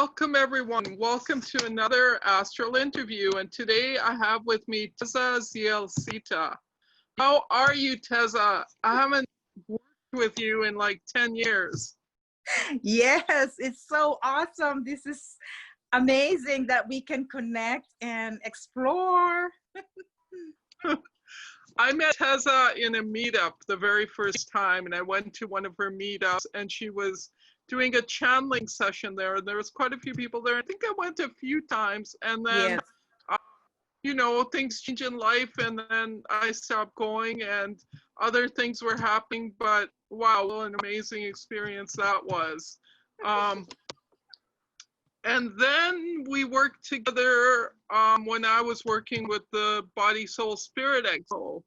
welcome everyone. Welcome to another Astral Interview. And today I have with me Teza Zialcita. How are you, Teza? I haven't worked with you in like 10 years. Yes, it's so awesome. This is amazing that we can connect and explore. I met Teza in a meetup the very first time, and I went to one of her meetups, and she was doing a channeling session there, and there was quite a few people there. I think I went a few times, and then, Yes. you know, things change in life, and then I stopped going, and other things were happening, but wow, what an amazing experience that was. And then we worked together when I was working with the Body, Soul, Spirit Expo,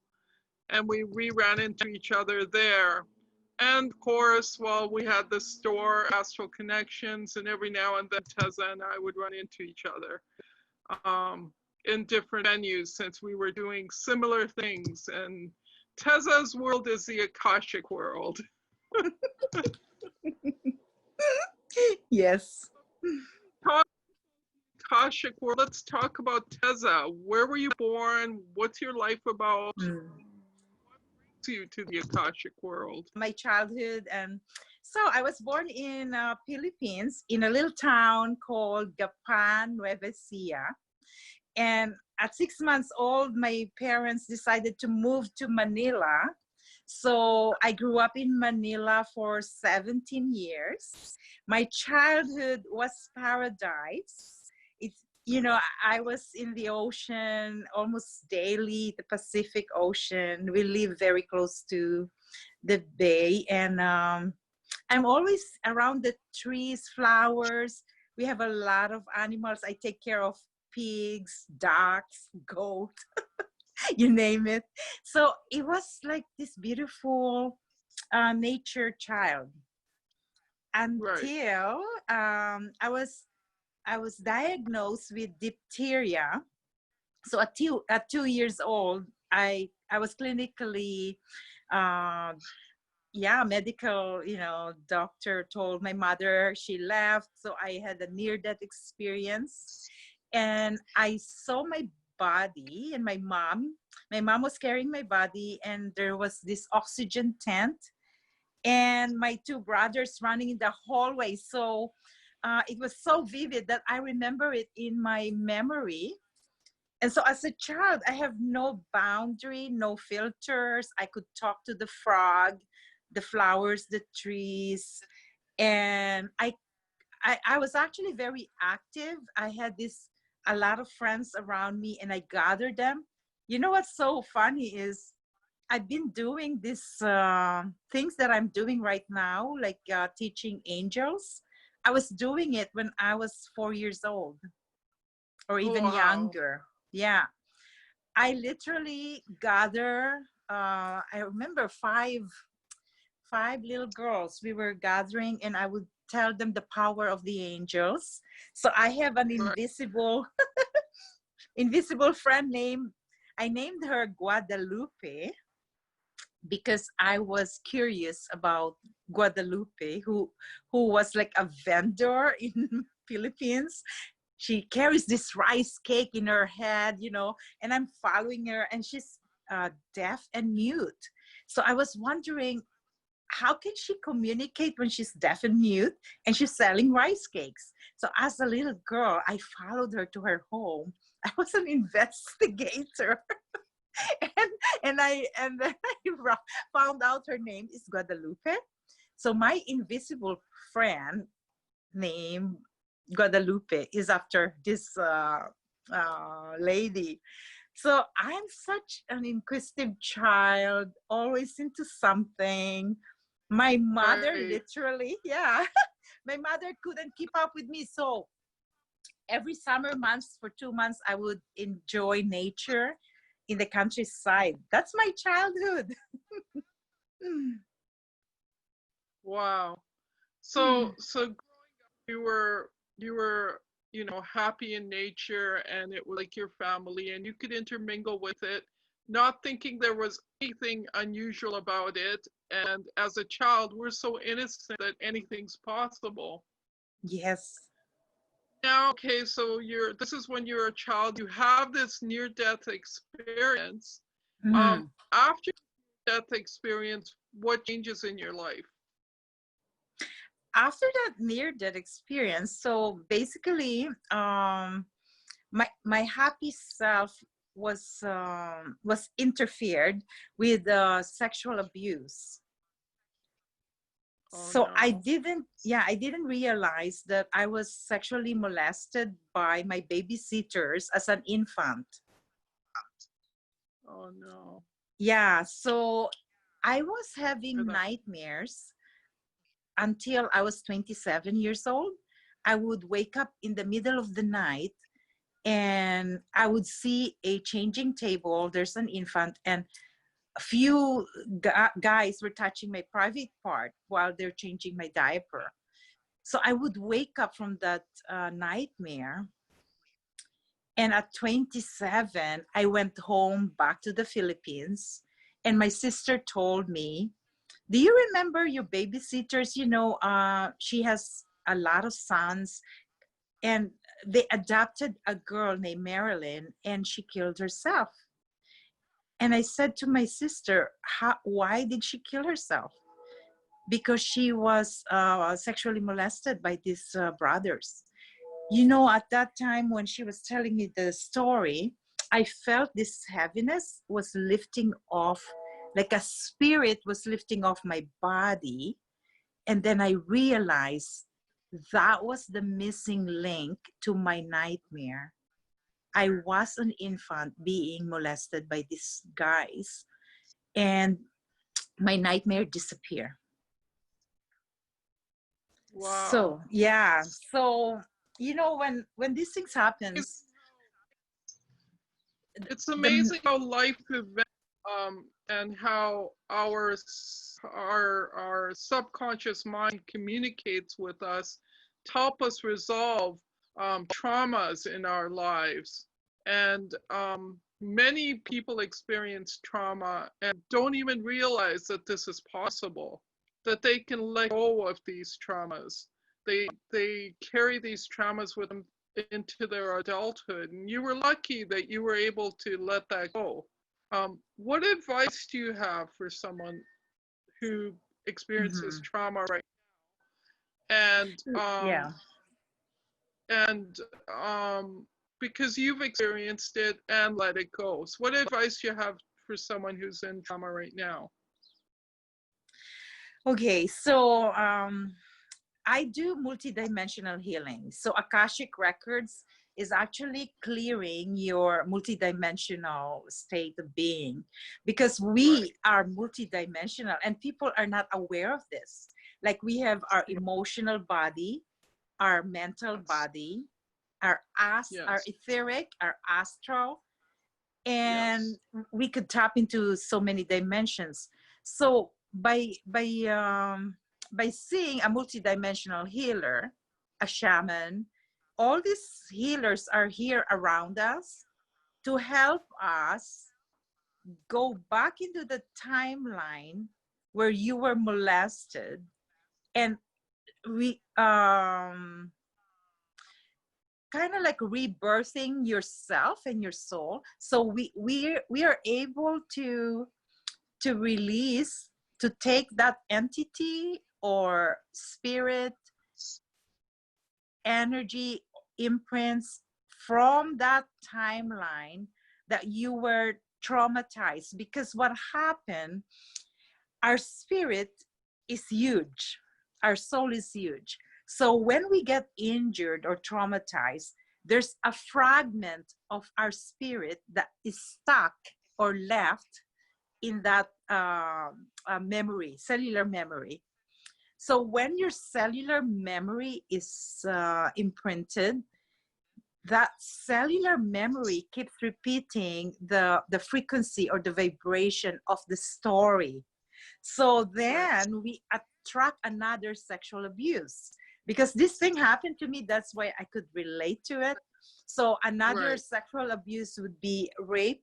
and we ran into each other there. And of course, well, we had the store, Astral Connections, and every now and then Teza and I would run into each other in different venues since we were doing similar things. And Teza's world is the Akashic world. Yes. Akashic world. Let's talk about Teza. Where were you born? What's your life about? What brings you to the Akashic world? My childhood, and so I was born in Philippines in a little town called Gapan, Nueva Ecija. And at 6 months old, my parents decided to move to Manila. So I grew up in Manila for 17 years. My childhood was paradise. It's, you know, I was in the ocean almost daily, the Pacific Ocean. We live very close to the bay, and I'm always around the trees, flowers. We have a lot of animals. I take care of pigs, ducks, goat, you name it. So it was like this beautiful nature child until I was diagnosed with diphtheria. So at 2 years old, I was clinically medical, doctor told my mother, she left. So I had a near-death experience, and I saw my body, and my mom was carrying my body, and there was this oxygen tent and my two brothers running in the hallway. So it was so vivid that I remember it in my memory. And so as a child, I have no boundary, no filters. I could talk to the frog, the flowers, the trees. And I was actually very active. I had a lot of friends around me, and I gathered them. You know what's so funny is I've been doing these things that I'm doing right now, like teaching angels. I was doing it when I was 4 years old or even younger. Yeah. I literally gather, I remember five little girls. We were gathering, and I would tell them the power of the angels. So I have an invisible friend I named her Guadalupe, because I was curious about Guadalupe, who was like a vendor in Philippines. She carries this rice cake in her head, and I'm following her, and she's deaf and mute. So I was wondering, how can she communicate when she's deaf and mute and she's selling rice cakes? So as a little girl, I followed her to her home. I was an investigator. and then I found out her name is Guadalupe. So my invisible friend named Guadalupe is after this lady. So I'm such an inquisitive child, always into something. My mother literally, my mother couldn't keep up with me. So every summer months, for 2 months, I would enjoy nature in the countryside. That's my childhood. Wow. So growing up, you were happy in nature, and it was like your family, and you could intermingle with it, not thinking there was anything unusual about it. And as a child, we're so innocent that anything's possible. Yes. now, okay, so this is when you're a child, you have this near-death experience. Mhm. After death experience, what changes in your life? After that near-death experience, so basically, my happy self was interfered with sexual abuse. Oh So no. I didn't realize that I was sexually molested by my babysitters as an infant. Oh no. Yeah, so I was For having that. nightmares until I was 27 years old. I would wake up in the middle of the night and I would see a changing table. There's an infant, and a few guys were touching my private part while they're changing my diaper. So I would wake up from that nightmare. And at 27, I went home back to the Philippines. And my sister told me, do you remember your babysitters? She has a lot of sons, and they adopted a girl named Marilyn, and she killed herself. And I said to my sister, why did she kill herself? Because she was sexually molested by these brothers. At that time when she was telling me the story, I felt this heaviness was lifting off, like a spirit was lifting off my body. And then I realized that was the missing link to my nightmare. I was an infant being molested by these guys, and my nightmare disappeared. Wow. So yeah, so when these things happens, It's the amazing how life events and how our subconscious mind communicates with us to help us resolve traumas in our lives. And many people experience trauma and don't even realize that this is possible, that they can let go of these traumas. They carry these traumas with them into their adulthood, and you were lucky that you were able to let that go. What advice do you have for someone who experiences Mhm. trauma right and Yeah. and because you've experienced it and let it go? So what advice do you have for someone who's in trauma right now? Okay, so I do multidimensional healing. So Akashic Records is actually clearing your multidimensional state of being, because Right. we are multidimensional and people are not aware of this. Like, we have our emotional body, our mental Yes. body, our Yes. etheric, our astral, and Yes. we could tap into so many dimensions. So by seeing a multidimensional healer, a shaman, all these healers are here around us to help us go back into the timeline where you were molested, and we kind of like rebirthing yourself and your soul. So we are able to release, to take that entity or spirit, energy, imprints from that timeline that you were traumatized. Because what happened, our spirit is huge, our soul is huge. So when we get injured or traumatized, there's a fragment of our spirit that is stuck or left in that memory, cellular memory. So when your cellular memory is imprinted, that cellular memory keeps repeating the frequency or the vibration of the story. So Right. then we attract another sexual abuse, because this thing happened to me. That's why I could relate to it. So another Right. sexual abuse would be rape,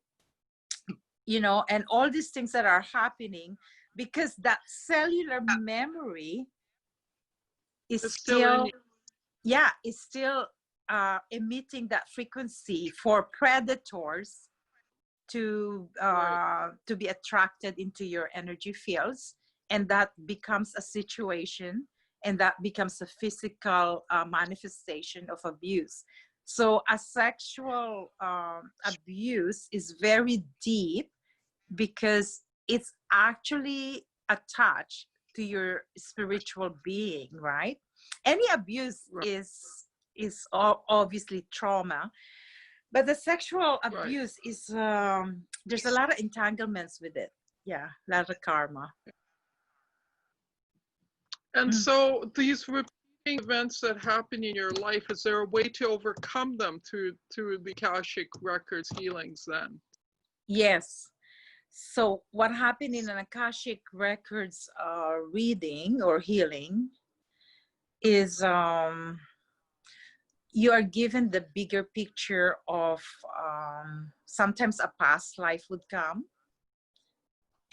and all these things that are happening, because that cellular memory is It's still in still, you. yeah, is still emitting that frequency for predators to be attracted into your energy fields, and that becomes a situation, and that becomes a physical manifestation of abuse. So a sexual abuse is very deep because it's actually attached to your spiritual being, right? Any abuse is obviously trauma, but the sexual abuse is there's a lot of entanglements with it. Yeah, a lot of karma. And so these repeating events that happen in your life, is there a way to overcome them through the Akashic Records healings then? Yes. So what happened in an Akashic Records reading or healing is you are given the bigger picture of sometimes a past life would come,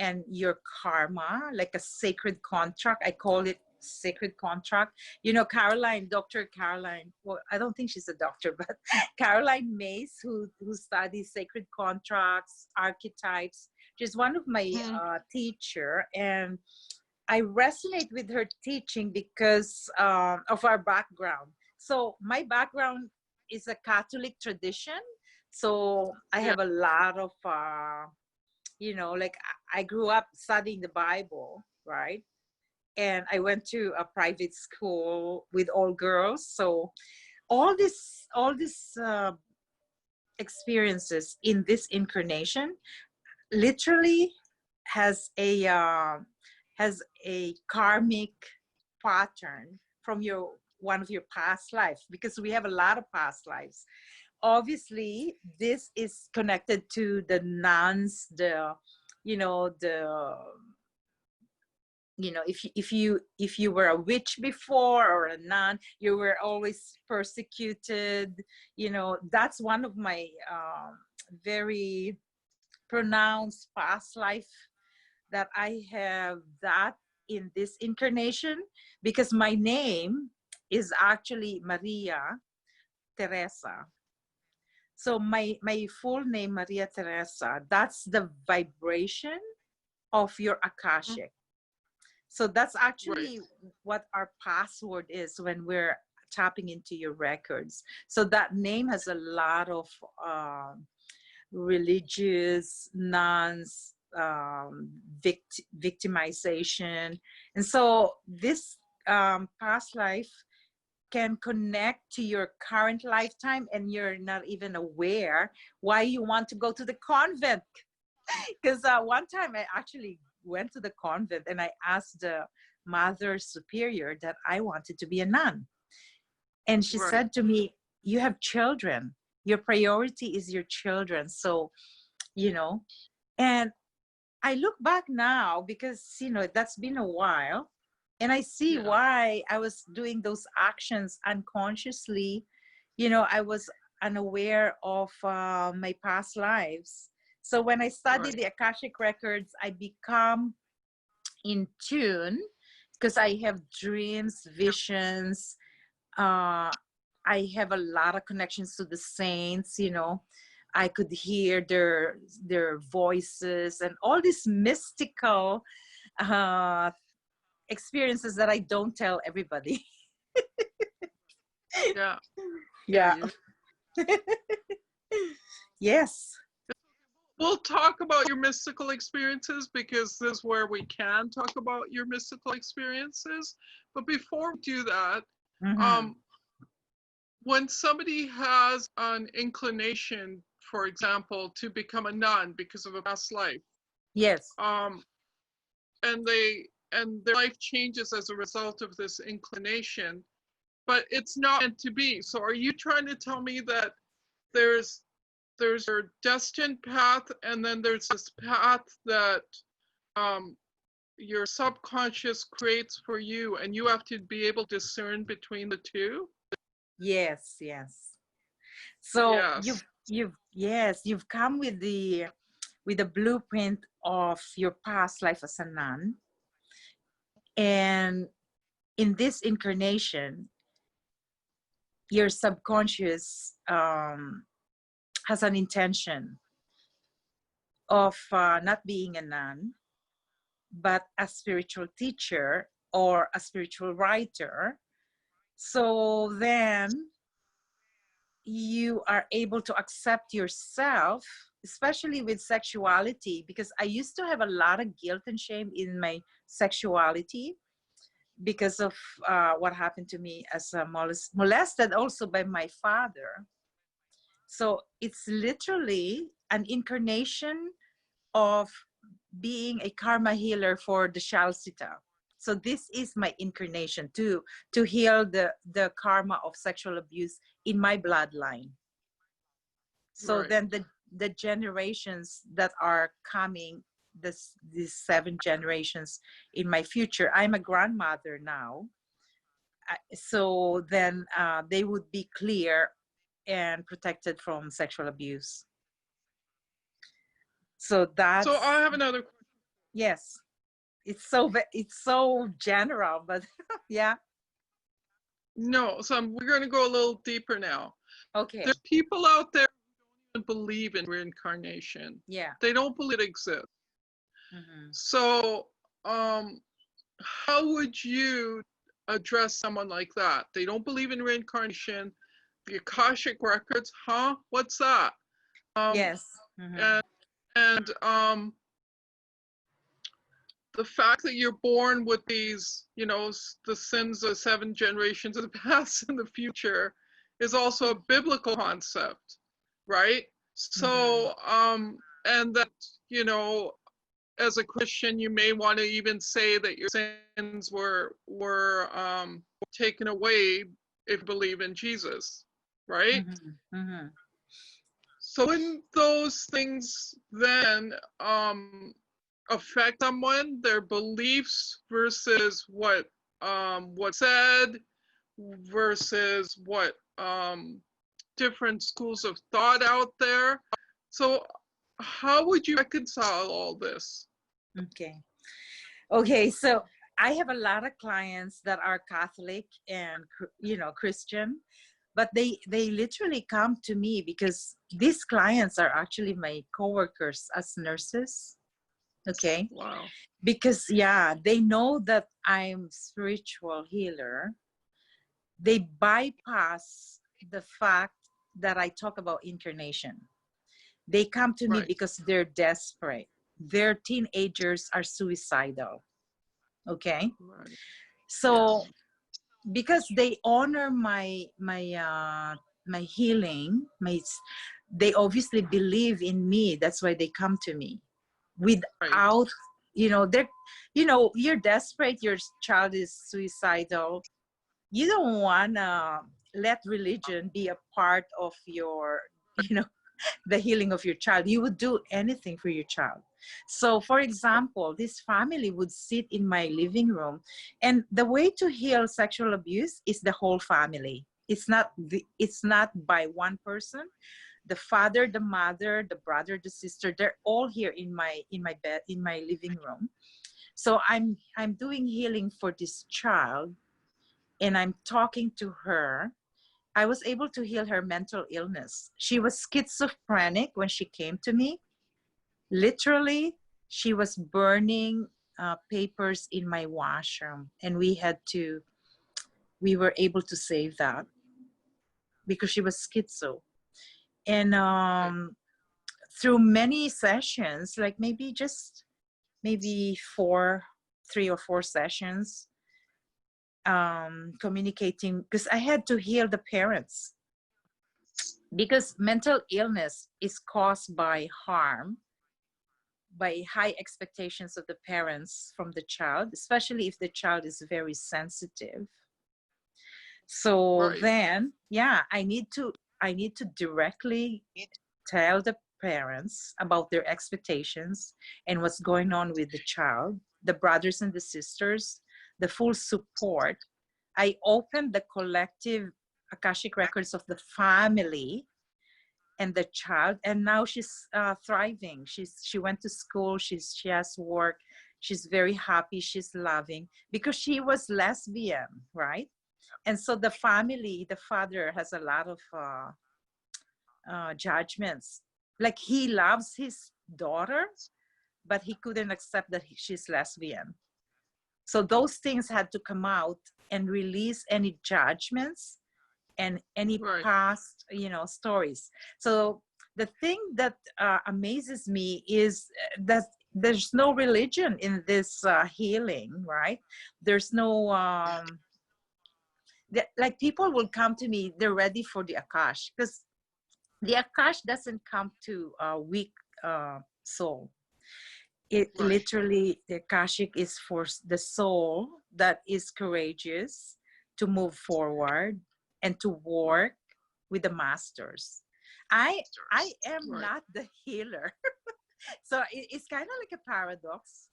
and your karma, like a sacred contract. I call it sacred contract. You know, Dr. Caroline, well, I don't think she's a doctor, but Caroline Mace, who studies sacred contracts, archetypes. She's one of my teacher, and I resonate with her teaching because of our background. So my background is a Catholic tradition. So I have a lot of, like I grew up studying the Bible, right? And I went to a private school with all girls. So all this experiences in this incarnation literally has a karmic pattern from one of your past lives, because we have a lot of past lives. Obviously, this is connected to the nuns, if you were a witch before or a nun, you were always persecuted. That's one of my very pronounced past life, that I have that in this incarnation, because my name is actually Maria Theresa. So my full name, Maria Theresa, that's the vibration of your Akashic. So that's actually what our password is when we're tapping into your records. So that name has a lot of religious, nuns, victimization. And so this past life can connect to your current lifetime, and you're not even aware why you want to go to the convent. Because one time I actually went to the convent and I asked the mother superior that I wanted to be a nun. And she said to me, you have children. Your priority is your children. So, and I look back now because, that's been a while. And I see why I was doing those actions unconsciously. I was unaware of my past lives. So when I study the Akashic Records, I become in tune because I have dreams, visions. I have a lot of connections to the saints. I could hear their voices and all these mystical experiences that I don't tell everybody. Yeah. Yes. We'll talk about your mystical experiences, because this is where we can talk about your mystical experiences. But before we do that, when somebody has an inclination, for example, to become a nun because of a past life, and their life changes as a result of this inclination, but it's not meant to be. So are you trying to tell me that there's your destined path, and then there's this path that your subconscious creates for you, and you have to be able to discern between the two? Yes. So you've come with the blueprint of your past life as a nun, and in this incarnation, your subconscious has an intention of not being a nun, but a spiritual teacher or a spiritual writer. So then you are able to accept yourself, especially with sexuality, because I used to have a lot of guilt and shame in my sexuality because of what happened to me as a molested also by my father. So it's literally an incarnation of being a karma healer for the Zialcita. So this is my incarnation to heal the karma of sexual abuse in my bloodline. So Right. then the generations that are coming, these 7 generations in my future, I'm a grandmother now. So then they would be clear and protected from sexual abuse. So that's, So I have another question. yes, it's so general, but yeah. No, so we're going to go a little deeper now. Okay. There's people out there who don't believe in reincarnation. Yeah. They don't believe it exists. Mm-hmm. So, how would you address someone like that? They don't believe in reincarnation. The Akashic records, huh? What's that? Yes. Mm-hmm. And the fact that you're born with these, you know, the sins of 7 generations of the past and the future is also a biblical concept, right? So, and that, you know, as a Christian, you may want to even say that your sins were taken away if you believe in Jesus, right? Mm-hmm. Mm-hmm. So wouldn't those things then affect someone, their beliefs versus what said versus what different schools of thought out there? So how would you reconcile all this? Okay, so I have a lot of clients that are Catholic and Christian, but they literally come to me because these clients are actually my coworkers as nurses. Okay. Wow. Because they know that I'm spiritual healer. They bypass the fact that I talk about incarnation. They come to me because they're desperate. Their teenagers are suicidal. Okay. Right. So because they honor my healing, they obviously believe in me. That's why they come to me without, you're desperate, your child is suicidal. You don't want to let religion be a part of your, the healing of your child. You would do anything for your child. So for example, this family would sit in my living room, and the way to heal sexual abuse is the whole family. It's not by one person. The father, the mother, the brother, the sister, they're all here in my bed, in my living room. So I'm doing healing for this child, and I'm talking to her. I was able to heal her mental illness. She was schizophrenic when she came to me. Literally, she was burning papers in my washroom, and we were able to save that because she was schizo. And through many sessions, like maybe 3 or 4 sessions, communicating, because I had to heal the parents, because mental illness is caused by harm, by high expectations of the parents from the child, especially if the child is very sensitive. So then, I need to directly tell the parents about their expectations and what's going on with the child, the brothers and the sisters, the full support. I opened the collective Akashic records of the family and the child, and now she's thriving. She went to school, she has work, she's very happy, she's loving, because she was lesbian, right? And so the family, the father has a lot of judgments. Like he loves his daughter, but he couldn't accept that she's lesbian. So those things had to come out and release any judgments and any Right. past, stories. So the thing that amazes me is that there's no religion in this healing, right? There's no like people will come to me, they're ready for the Akash, because the Akash doesn't come to a weak soul. It Right. literally, the Akashic is for the soul that is courageous to move forward and to work with the masters. I am Right. not the healer. So it's kind of like a paradox.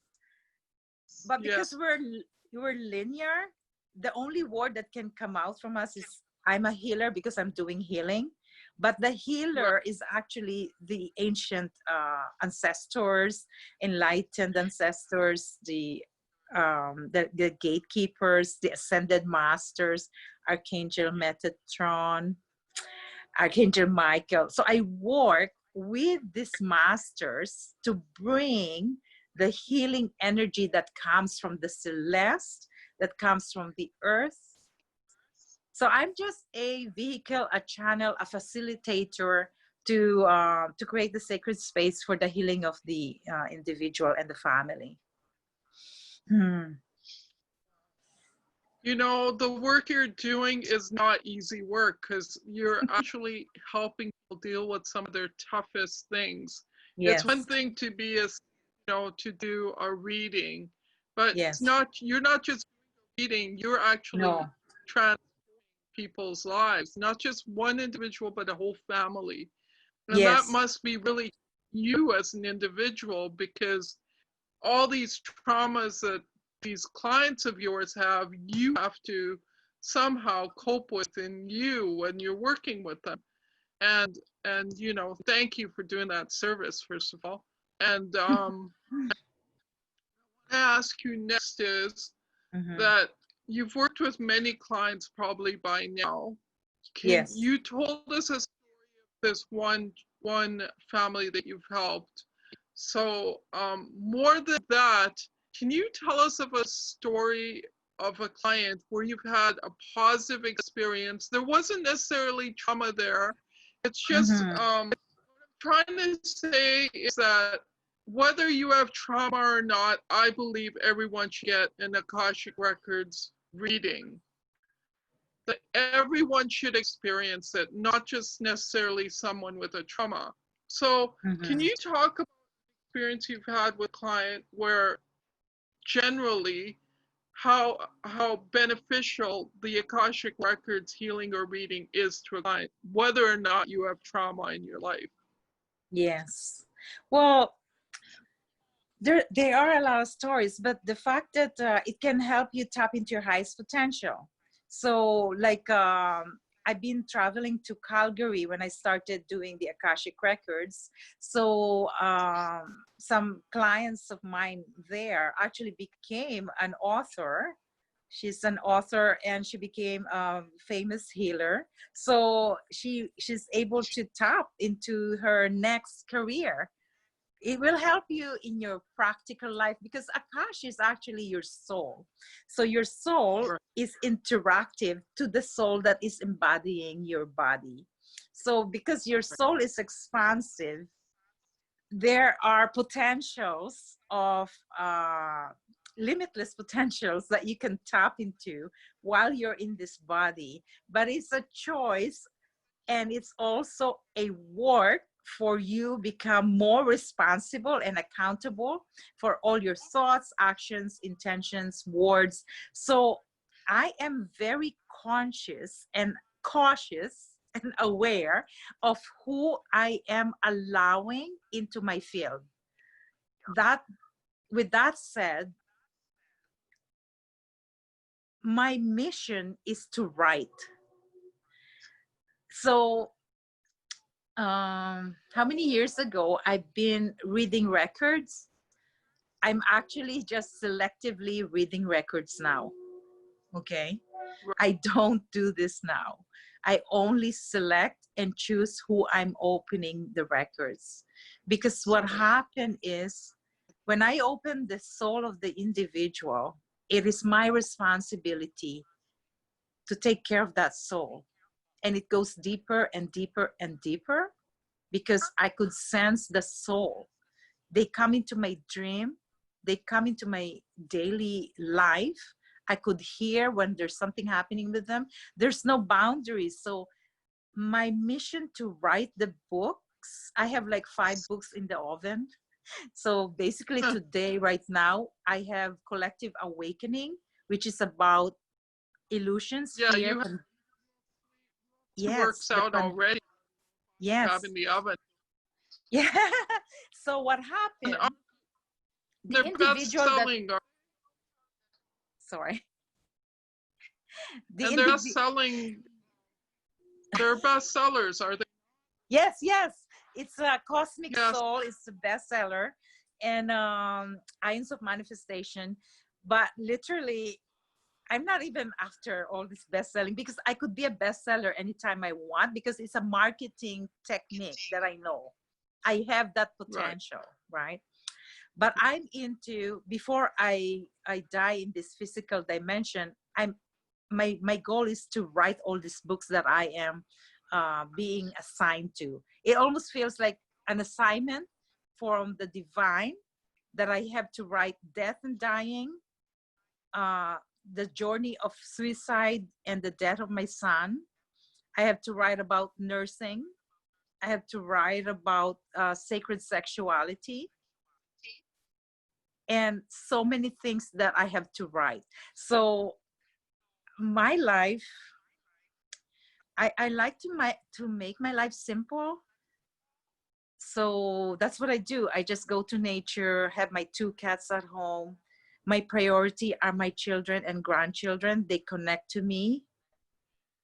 But because Yes. we're linear, the only word that can come out from us is I'm a healer because I'm doing healing. But the healer is actually the ancient ancestors, enlightened ancestors, the gatekeepers, the ascended masters, Archangel Metatron, Archangel Michael. So I work with these masters to bring the healing energy that comes from the celeste, that comes from the earth. So I'm just a vehicle, a channel, a facilitator to create the sacred space for the healing of the individual and the family. You know, the work you're doing is not easy work because you're actually helping people deal with some of their toughest things. It's one Yes. thing to be to do a reading, but it's Yes. not, you're not just reading, you're actually No. transforming people's lives, not just one individual, but a whole family. And that Yes. must be really you as an individual, because all these traumas that these clients of yours have, you have to somehow cope with in you when you're working with them. And thank you for doing that service, first of all. And I ask you next is that you've worked with many clients probably by now. Can Yes. you told us a story of this one family that you've helped? So more than that, can you tell us of a story of a client where you've had a positive experience? There wasn't necessarily trauma there. It's just what I'm trying to say is that whether you have trauma or not, I believe everyone should get an Akashic Records reading. That everyone should experience it, not just necessarily someone with a trauma. So can you talk about the experience you've had with client where generally how beneficial the Akashic Records healing or reading is to a client, whether or not you have trauma in your life? Yes. Well, there are a lot of stories, but the fact that it can help you tap into your highest potential. So like I've been traveling to Calgary when I started doing the Akashic Records. So some clients of mine there actually became an author. She's an author and she became a famous healer. So she's able to tap into her next career. It will help you in your practical life because Akash is actually your soul. So your soul is interactive to the soul that is embodying your body. So because your soul is expansive, there are potentials of limitless potentials that you can tap into while you're in this body. But it's a choice, and it's also a work for you become more responsible and accountable for all your thoughts, actions, intentions, words. So I am very conscious and cautious and aware of who I am allowing into my field. That, with that said, my mission is to write. So how many years ago I've been reading records. I'm actually just selectively reading records now. Okay. Right. I don't do this now. I only select and choose who I'm opening the records. Because what happened is when I open the soul of the individual, it is my responsibility to take care of that soul. And it goes deeper and deeper and deeper because I could sense the soul. They come into my dream, they come into my daily life. I could hear when there's something happening with them. There's no boundaries. So my mission to write the books, I have like 5 books in the oven. So basically today, right now, I have Collective Awakening, which is about illusions, Yeah, fear. you have Yes. works out already. Yes. Have in the oven. Yeah. So what And happened? The they're best individual that, selling. sorry. The And they're individual. selling. They're bestsellers, are they? Yes, yes. It's a Cosmic Yes. Soul. It's a bestseller, and Ions of Manifestation. But literally, I'm not even after all this best selling because I could be a bestseller anytime I want because it's a marketing technique that I know. I have that potential, right? But I'm into, before I die in this physical dimension, my goal is to write all these books that I am being assigned to. It almost feels like an assignment from the divine that I have to write death and dying, the journey of suicide and the death of my son. I have to write about nursing. I have to write about sacred sexuality and so many things that I have to write. So my life, I like to make my life simple. So that's what I do. I just go to nature, have my 2 cats at home. My priority are my children and grandchildren. They connect to me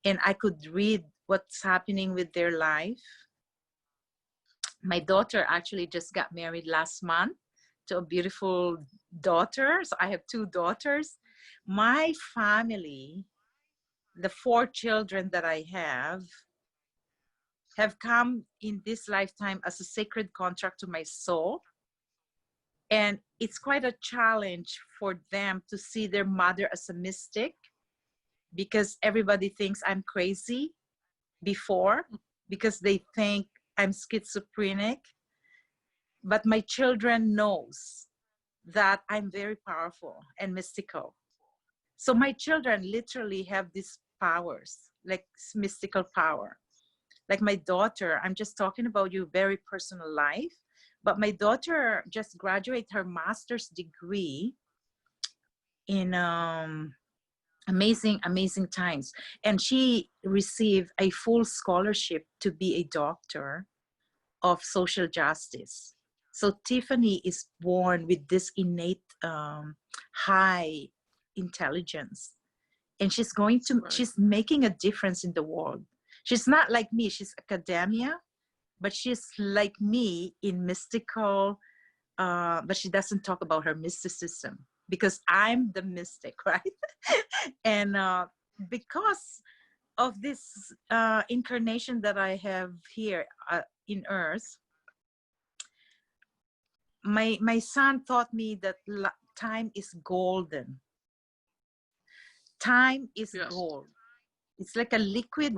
and I could read what's happening with their life. My daughter actually just got married last month to a beautiful daughter. So I have 2 daughters. My family, the 4 children that I have come in this lifetime as a sacred contract to my soul. And it's quite a challenge for them to see their mother as a mystic because everybody thinks I'm crazy before because they think I'm schizophrenic. But my children knows that I'm very powerful and mystical. So my children literally have these powers, like mystical power. Like my daughter, I'm just talking about your very personal life, but my daughter just graduated her master's degree in amazing times. And she received a full scholarship to be a doctor of social justice. So Tiffany is born with this innate high intelligence. And she's she's making a difference in the world. She's not like me, she's academia, but she's like me in mystical, but she doesn't talk about her mysticism because I'm the mystic, right? And because of this incarnation that I have here in Earth, my son taught me that time is golden. Time is gold. It's like a liquid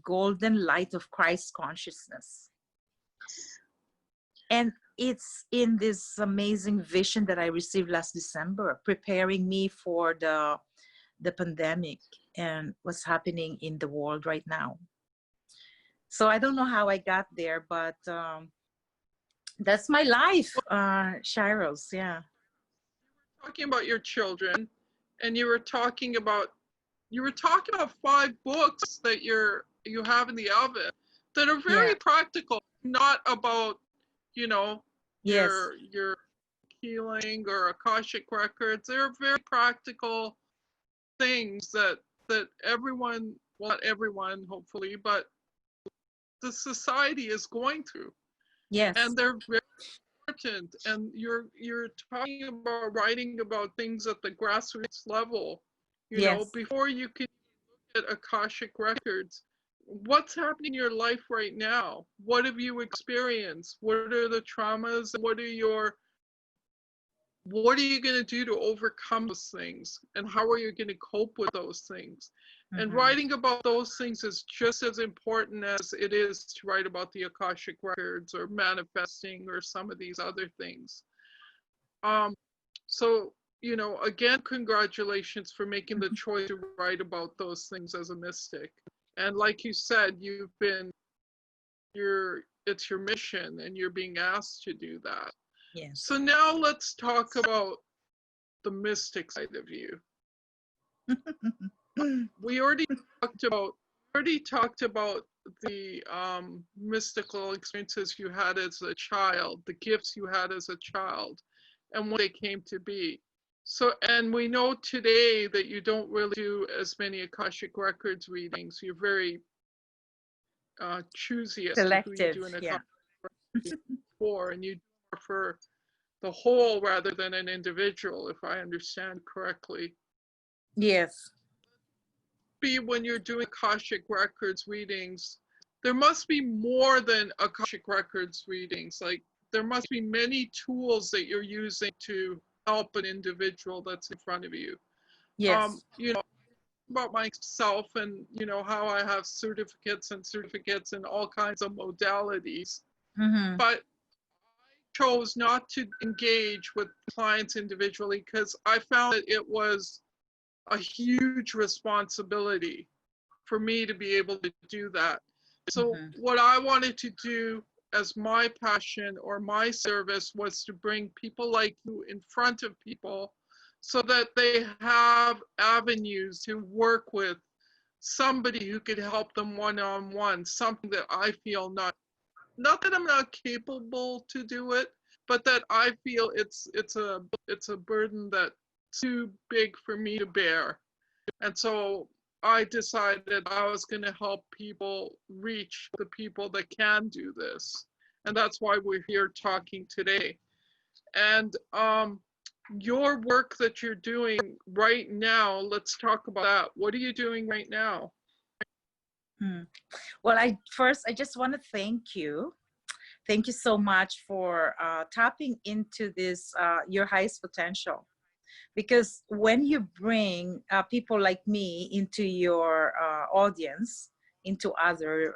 golden light of Christ consciousness. And it's in this amazing vision that I received last December, preparing me for the pandemic and what's happening in the world right now. So I don't know how I got there, but that's my life, Shiros. Yeah. Talking about your children, and you were talking about 5 books that you have in the oven that are very practical, not about, you know, your healing or Akashic records. They're very practical things that everyone, well, not everyone, hopefully, but the society is going through. Yes. And they're very important. And you're talking about writing about things at the grassroots level You know, Yes. before you can get Akashic records, what's happening in your life right now? What have you experienced? What are the traumas? What are you going to do to overcome those things? And how are you going to cope with those things? And Mm-hmm. writing about those things is just as important as it is to write about the Akashic records or manifesting or some of these other things. Um, so, you know, again, congratulations for making the choice to write about those things as a mystic. And like you said, it's your mission and you're being asked to do that. So Yes. now let's talk about the mystic side of you. We already talked about the mystical experiences you had as a child, the gifts you had as a child, and what they came to be. So, and we know today that you don't really do as many Akashic Records readings. You're very choosy as to who you Selective. do an Yeah. Akashic record for, and you prefer the whole rather than an individual, if I understand correctly. Yes. When you're doing Akashic Records readings, there must be more than Akashic Records readings. Like there must be many tools that you're using to help an individual that's in front of you. Yes. You know, about myself and you know how I have certificates and all kinds of modalities. Mm-hmm. But chose not to engage with clients individually because I found that it was a huge responsibility for me to be able to do that. So Mm-hmm. what I wanted to do as my passion or my service was to bring people like you in front of people so that they have avenues to work with somebody who could help them one-on-one, something that I feel not that I'm not capable to do it, but that I feel it's a burden that's too big for me to bear. And so I decided I was going to help people reach the people that can do this. And that's why we're here talking today. And your work that you're doing right now, let's talk about that. What are you doing right now? Well, I just want to thank you. Thank you so much for tapping into this your highest potential. Because when you bring people like me into your audience, into other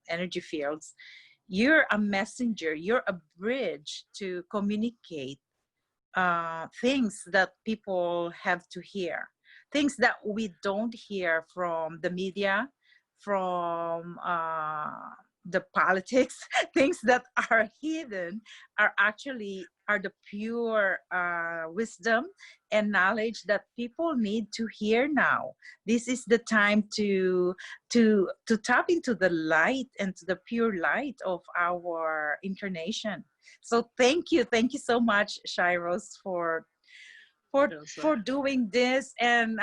energy fields, you're a messenger. You're a bridge to communicate things that people have to hear, things that we don't hear from the media, from the politics. Things that are hidden are the pure wisdom and knowledge that people need to hear now. This is the time to tap into the light and to the pure light of our incarnation. So thank you so much, Shiros, Yes, for doing this. And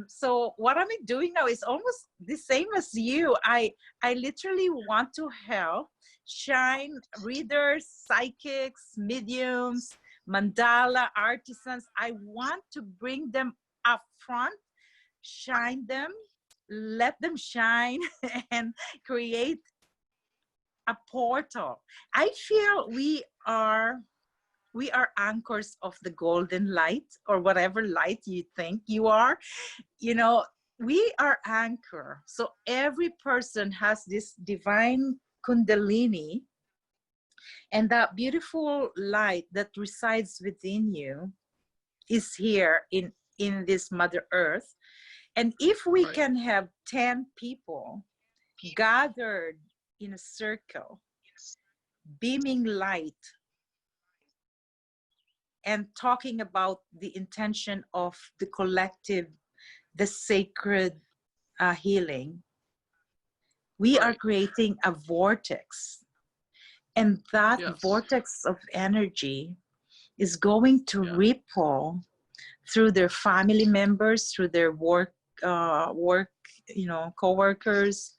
so what I'm doing now is almost the same as you. I literally want to help shine readers, psychics, mediums, mandala artisans. I want to bring them up front, shine them, let them shine, and create a portal. I feel we are anchors of the golden light, or whatever light you think you are. You know, we are anchor. So every person has this divine kundalini, and that beautiful light that resides within you is here in this mother earth. And if we right. can have 10 people gathered in a circle, beaming light and talking about the intention of the collective, the sacred healing, we are Right. creating a vortex. And that Yes. vortex of energy is going to Yeah. ripple through their family members, through their work, coworkers,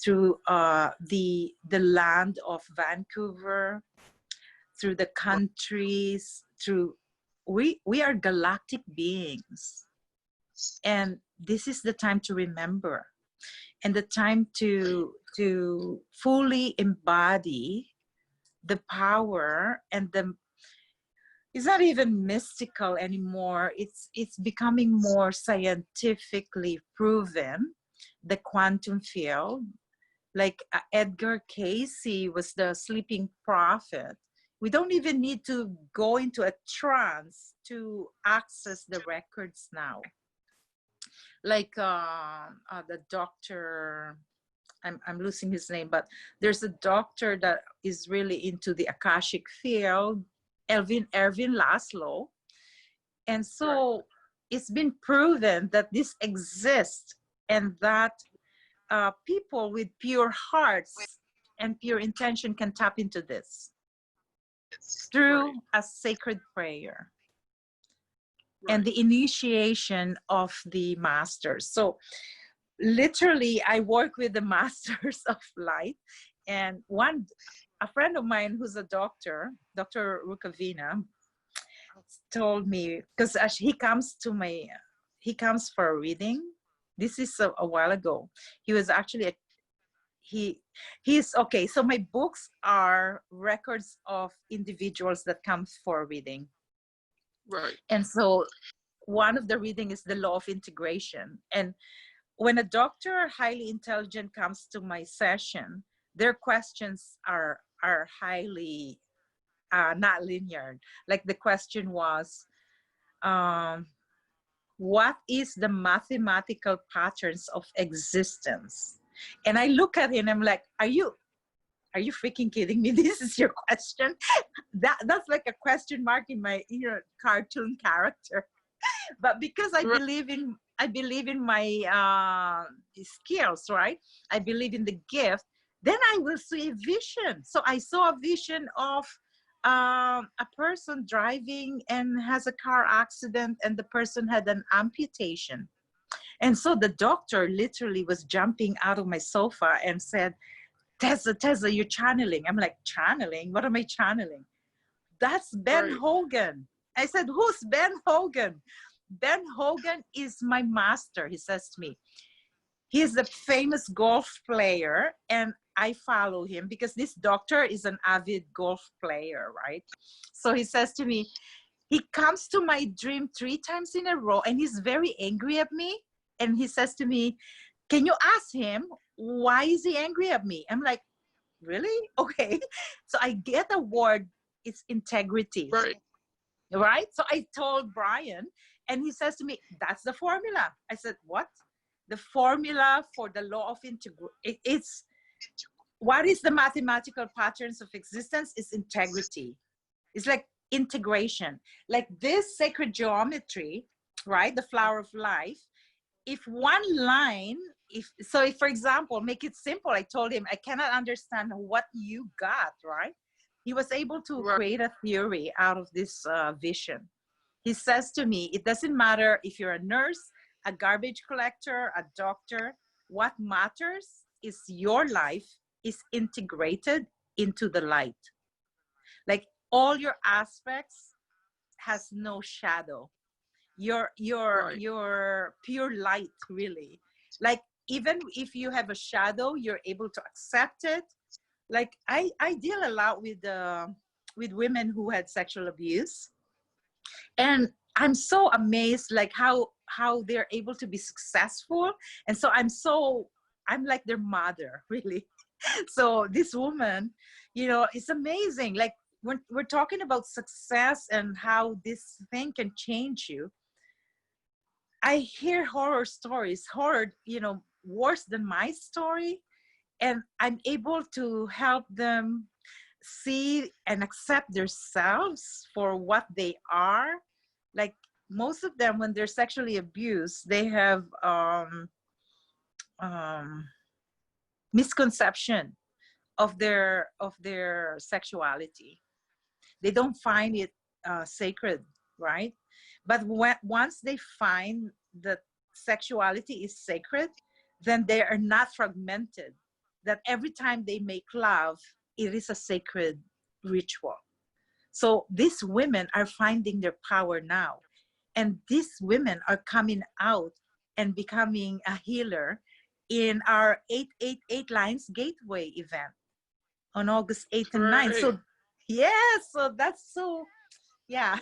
through the land of Vancouver, through the countries, through we are galactic beings. And this is the time to remember, and the time to fully embody the power and the, it's not even mystical anymore. It's becoming more scientifically proven, the quantum field. Like Edgar Casey was the sleeping prophet. We don't even need to go into a trance to access the records now. Like the doctor, I'm losing his name, but there's a doctor that is really into the Akashic field, Erwin Laszlo. And so it's been proven that this exists, and that people with pure hearts and pure intention can tap into this through a sacred prayer and the initiation of the masters. So literally, I work with the masters of light. And a friend of mine who's a doctor, Dr. Rukavina, told me, because he comes for a reading. This is a while ago. He was actually he's okay. So my books are records of individuals that come for a reading. Right. And so one of the reading is the law of integration. And when a doctor highly intelligent comes to my session, their questions are highly not linear. Like the question was, what is the mathematical patterns of existence? And I look at him and I'm like, are you freaking kidding me? This is your question? That's like a question mark in my cartoon character. But because I believe in my skills, right? I believe in the gift. Then I will see a vision. So I saw a vision of a person driving and has a car accident, and the person had an amputation. And so the doctor literally was jumping out of my sofa and said, Teza, you're channeling. I'm like, channeling? What am I channeling? That's Ben Hogan. I said, who's Ben Hogan? Ben Hogan is my master, he says to me. He's a famous golf player, and I follow him because this doctor is an avid golf player, right? So he says to me, he comes to my dream 3 times in a row, and he's very angry at me. And he says to me, can you ask him, why is he angry at me? I'm like, really? Okay. So I get a word, it's integrity. Right? So I told Brian, and he says to me, that's the formula. I said, what? The formula for the law of integration. It's what is the mathematical patterns of existence is integrity. It's like integration. Like this sacred geometry, right? The flower of life. If one line, if for example, make it simple, I told him, I cannot understand what you got, right? He was able to create a theory out of this vision. He says to me, it doesn't matter if you're a nurse, a garbage collector, a doctor, what matters is your life is integrated into the light. Like all your aspects has no shadow. You're pure light, really. Like even if you have a shadow, you're able to accept it. Like I deal a lot with women who had sexual abuse, and I'm so amazed like how they're able to be successful. And so I'm like their mother, really. So this woman, it's amazing. Like when we're talking about success and how this thing can change you, I hear horror stories, worse than my story. And I'm able to help them see and accept themselves for what they are. Like most of them, when they're sexually abused, they have misconception of their sexuality. They don't find it sacred, right? But once they find that sexuality is sacred, then they are not fragmented. That every time they make love, it is a sacred ritual. So these women are finding their power now. And these women are coming out and becoming a healer in our 888 Lines Gateway event on August 8th and 9th. Hooray. So, yeah, so that's so, yeah.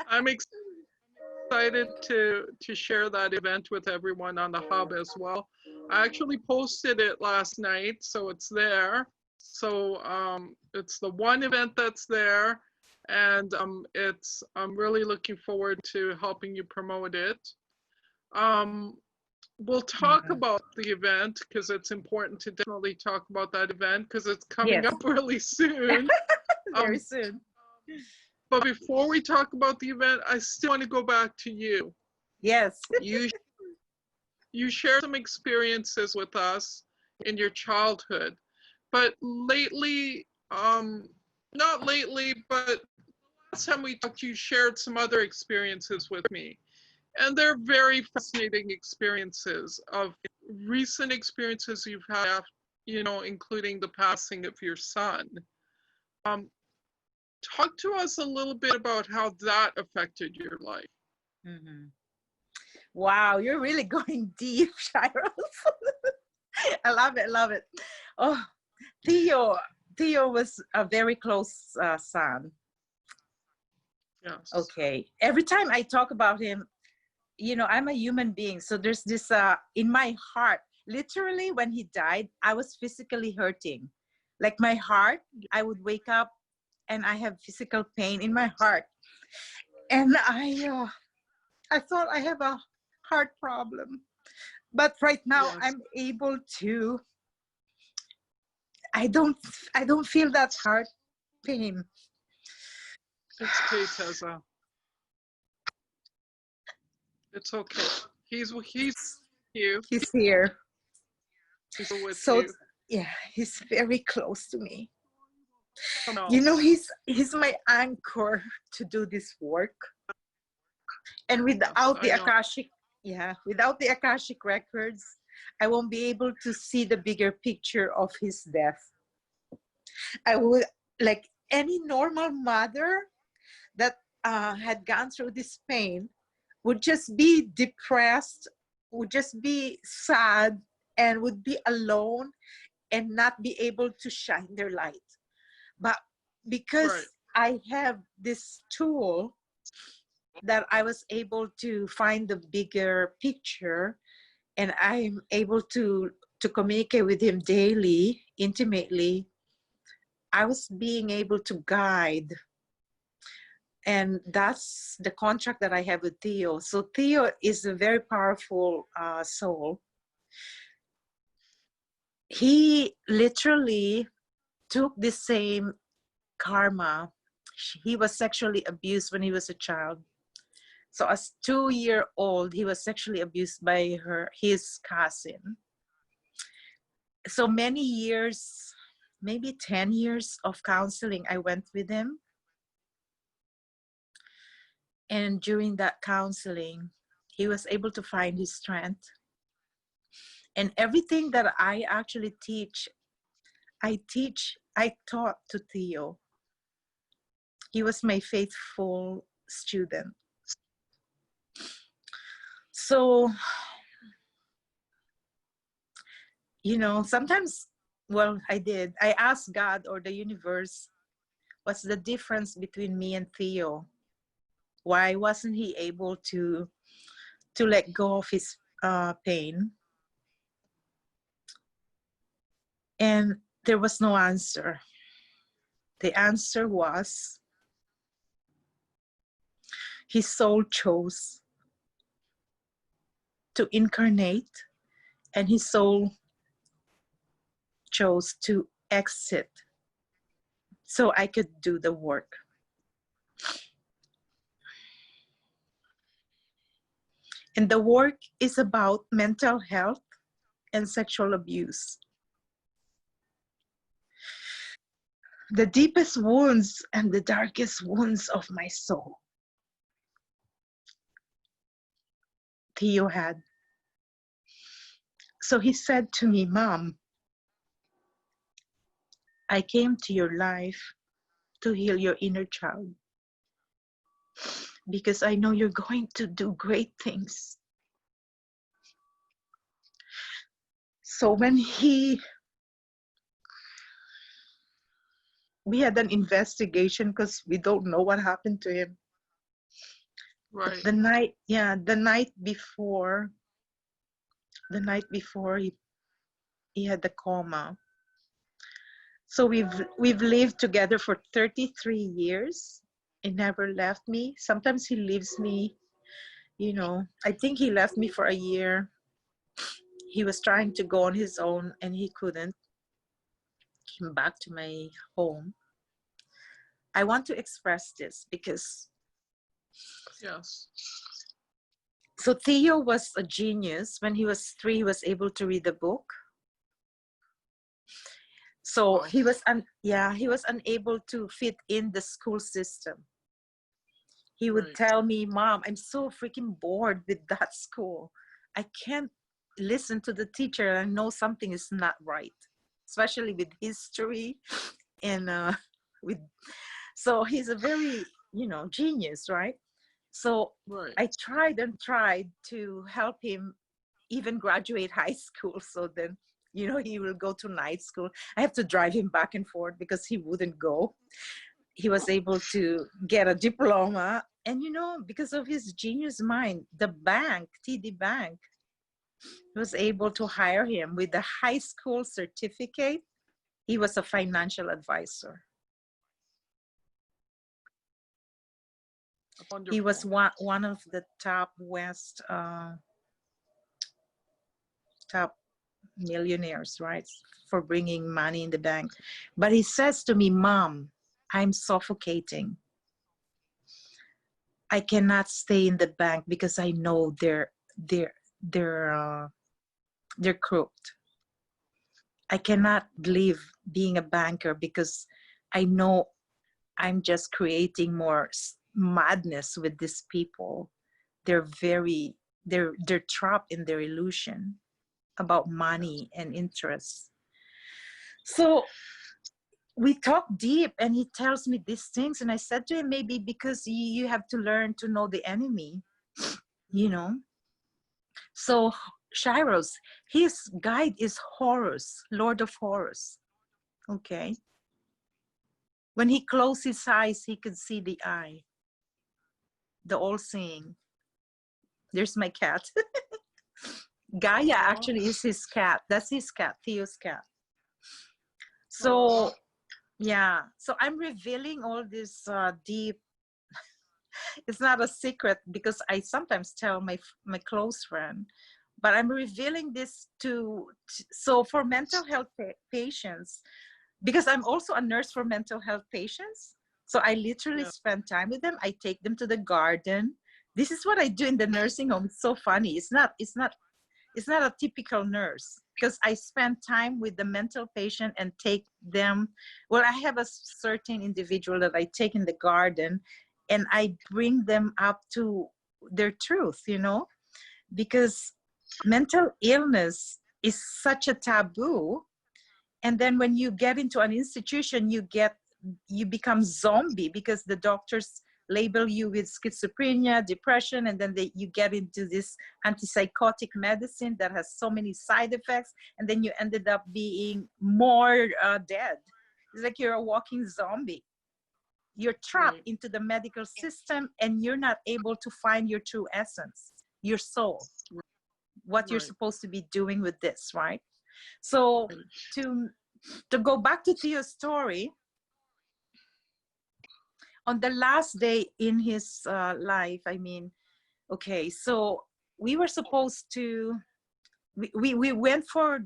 I'm excited to share that event with everyone on the hub as well. I actually posted it last night, so it's there. So it's the one event that's there, and I'm really looking forward to helping you promote it. We'll talk about the event because it's important to definitely talk about that event because it's coming Yes. up really soon. Very soon. But before we talk about the event, I still want to go back to you. Yes. You shared some experiences with us in your childhood, but lately, not lately, but last time we talked, you shared some other experiences with me. And they're very fascinating experiences of recent experiences you've had, you know, including the passing of your son. Talk to us a little bit about how that affected your life. Mm-hmm. Wow, you're really going deep, Shiros. I love it, love it. Oh, Theo was a very close son. Yes. Okay. Every time I talk about him, you know, I'm a human being. So there's this in my heart, literally when he died, I was physically hurting. Like my heart, I would wake up and I have physical pain in my heart. And I thought I have a heart problem. But right now Yes. I'm able to, I don't feel that heart pain. It's okay, Teza. It's okay. He's you. He's here. He's with So you. yeah, he's very close to me. No. You know, he's my anchor to do this work. And without the Akashic, without the Akashic records, I won't be able to see the bigger picture of his death. I would, like any normal mother that had gone through this pain, would just be depressed, would just be sad, and would be alone and not be able to shine their light. But because I have this tool that I was able to find the bigger picture, and I'm able to communicate with him daily, intimately, I was being able to guide. And that's the contract that I have with Theo. So Theo is a very powerful soul. He literally took the same karma. He was sexually abused when he was a child. So as 2-year-old, he was sexually abused by his cousin. So many years, maybe 10 years of counseling, I went with him. And during that counseling, he was able to find his strength. And everything that I actually teach, I taught to Theo. He was my faithful student. So, you know, sometimes, well, I asked God or the universe, what's the difference between me and Theo? Why wasn't he able to let go of his pain? And there was no answer. The answer was his soul chose to incarnate, and his soul chose to exit so I could do the work. And the work is about mental health and sexual abuse. The deepest wounds and the darkest wounds of my soul, Theo had. So he said to me, Mom, I came to your life to heal your inner child. because I know you're going to do great things. So when we had an investigation because we don't know what happened to him. Right. The night before he had the coma. So we've lived together for 33 years. He never left me. Sometimes he leaves me, I think he left me for a year. He was trying to go on his own and he couldn't. Came back to my home. I want to express this because Yes. so Theo was a genius. When he was 3, he was able to read a book. So Wow. he was unable to fit in the school system. He would tell me, Mom, I'm so freaking bored with that school. I can't listen to the teacher. I know something is not right, especially with history and so he's a very, genius, right? So I tried and tried to help him even graduate high school. So then, he will go to night school. I have to drive him back and forth because he wouldn't go. He was able to get a diploma. And, because of his genius mind, the bank, TD Bank, was able to hire him with a high school certificate. He was a financial advisor. Wonderful. He was one of the top West, top millionaires, right, for bringing money in the bank. But he says to me, Mom, I'm suffocating. I cannot stay in the bank because I know they're crooked. I cannot live being a banker because I know I'm just creating more madness with these people. They're trapped in their illusion about money and interest. So we talk deep and he tells me these things. And I said to him, maybe because you have to learn to know the enemy, So Shiros, his guide is Horus, Lord of Horus. Okay. When he closed his eyes, he could see the eye, the all-seeing. There's my cat. Gaia actually is his cat. That's his cat, Theo's cat. So, yeah. So I'm revealing all this deep. It's not a secret because I sometimes tell my close friend, but I'm revealing this so for mental health patients, because I'm also a nurse for mental health patients. So I literally spend time with them. I take them to the garden. This is what I do in the nursing home. It's so funny. It's not a typical nurse because I spend time with the mental patient and take them. Well, I have a certain individual that I take in the garden and I bring them up to their truth, because mental illness is such a taboo. And then when you get into an institution, you become zombie because the doctors label you with schizophrenia, depression, and then you get into this antipsychotic medicine that has so many side effects, and then you ended up being more dead. It's like you're a walking zombie. You're trapped into the medical system and you're not able to find your true essence, your soul, what you're supposed to be doing with this, right? So to go back to Theo's story, on the last day in his life, so we were supposed to, we went for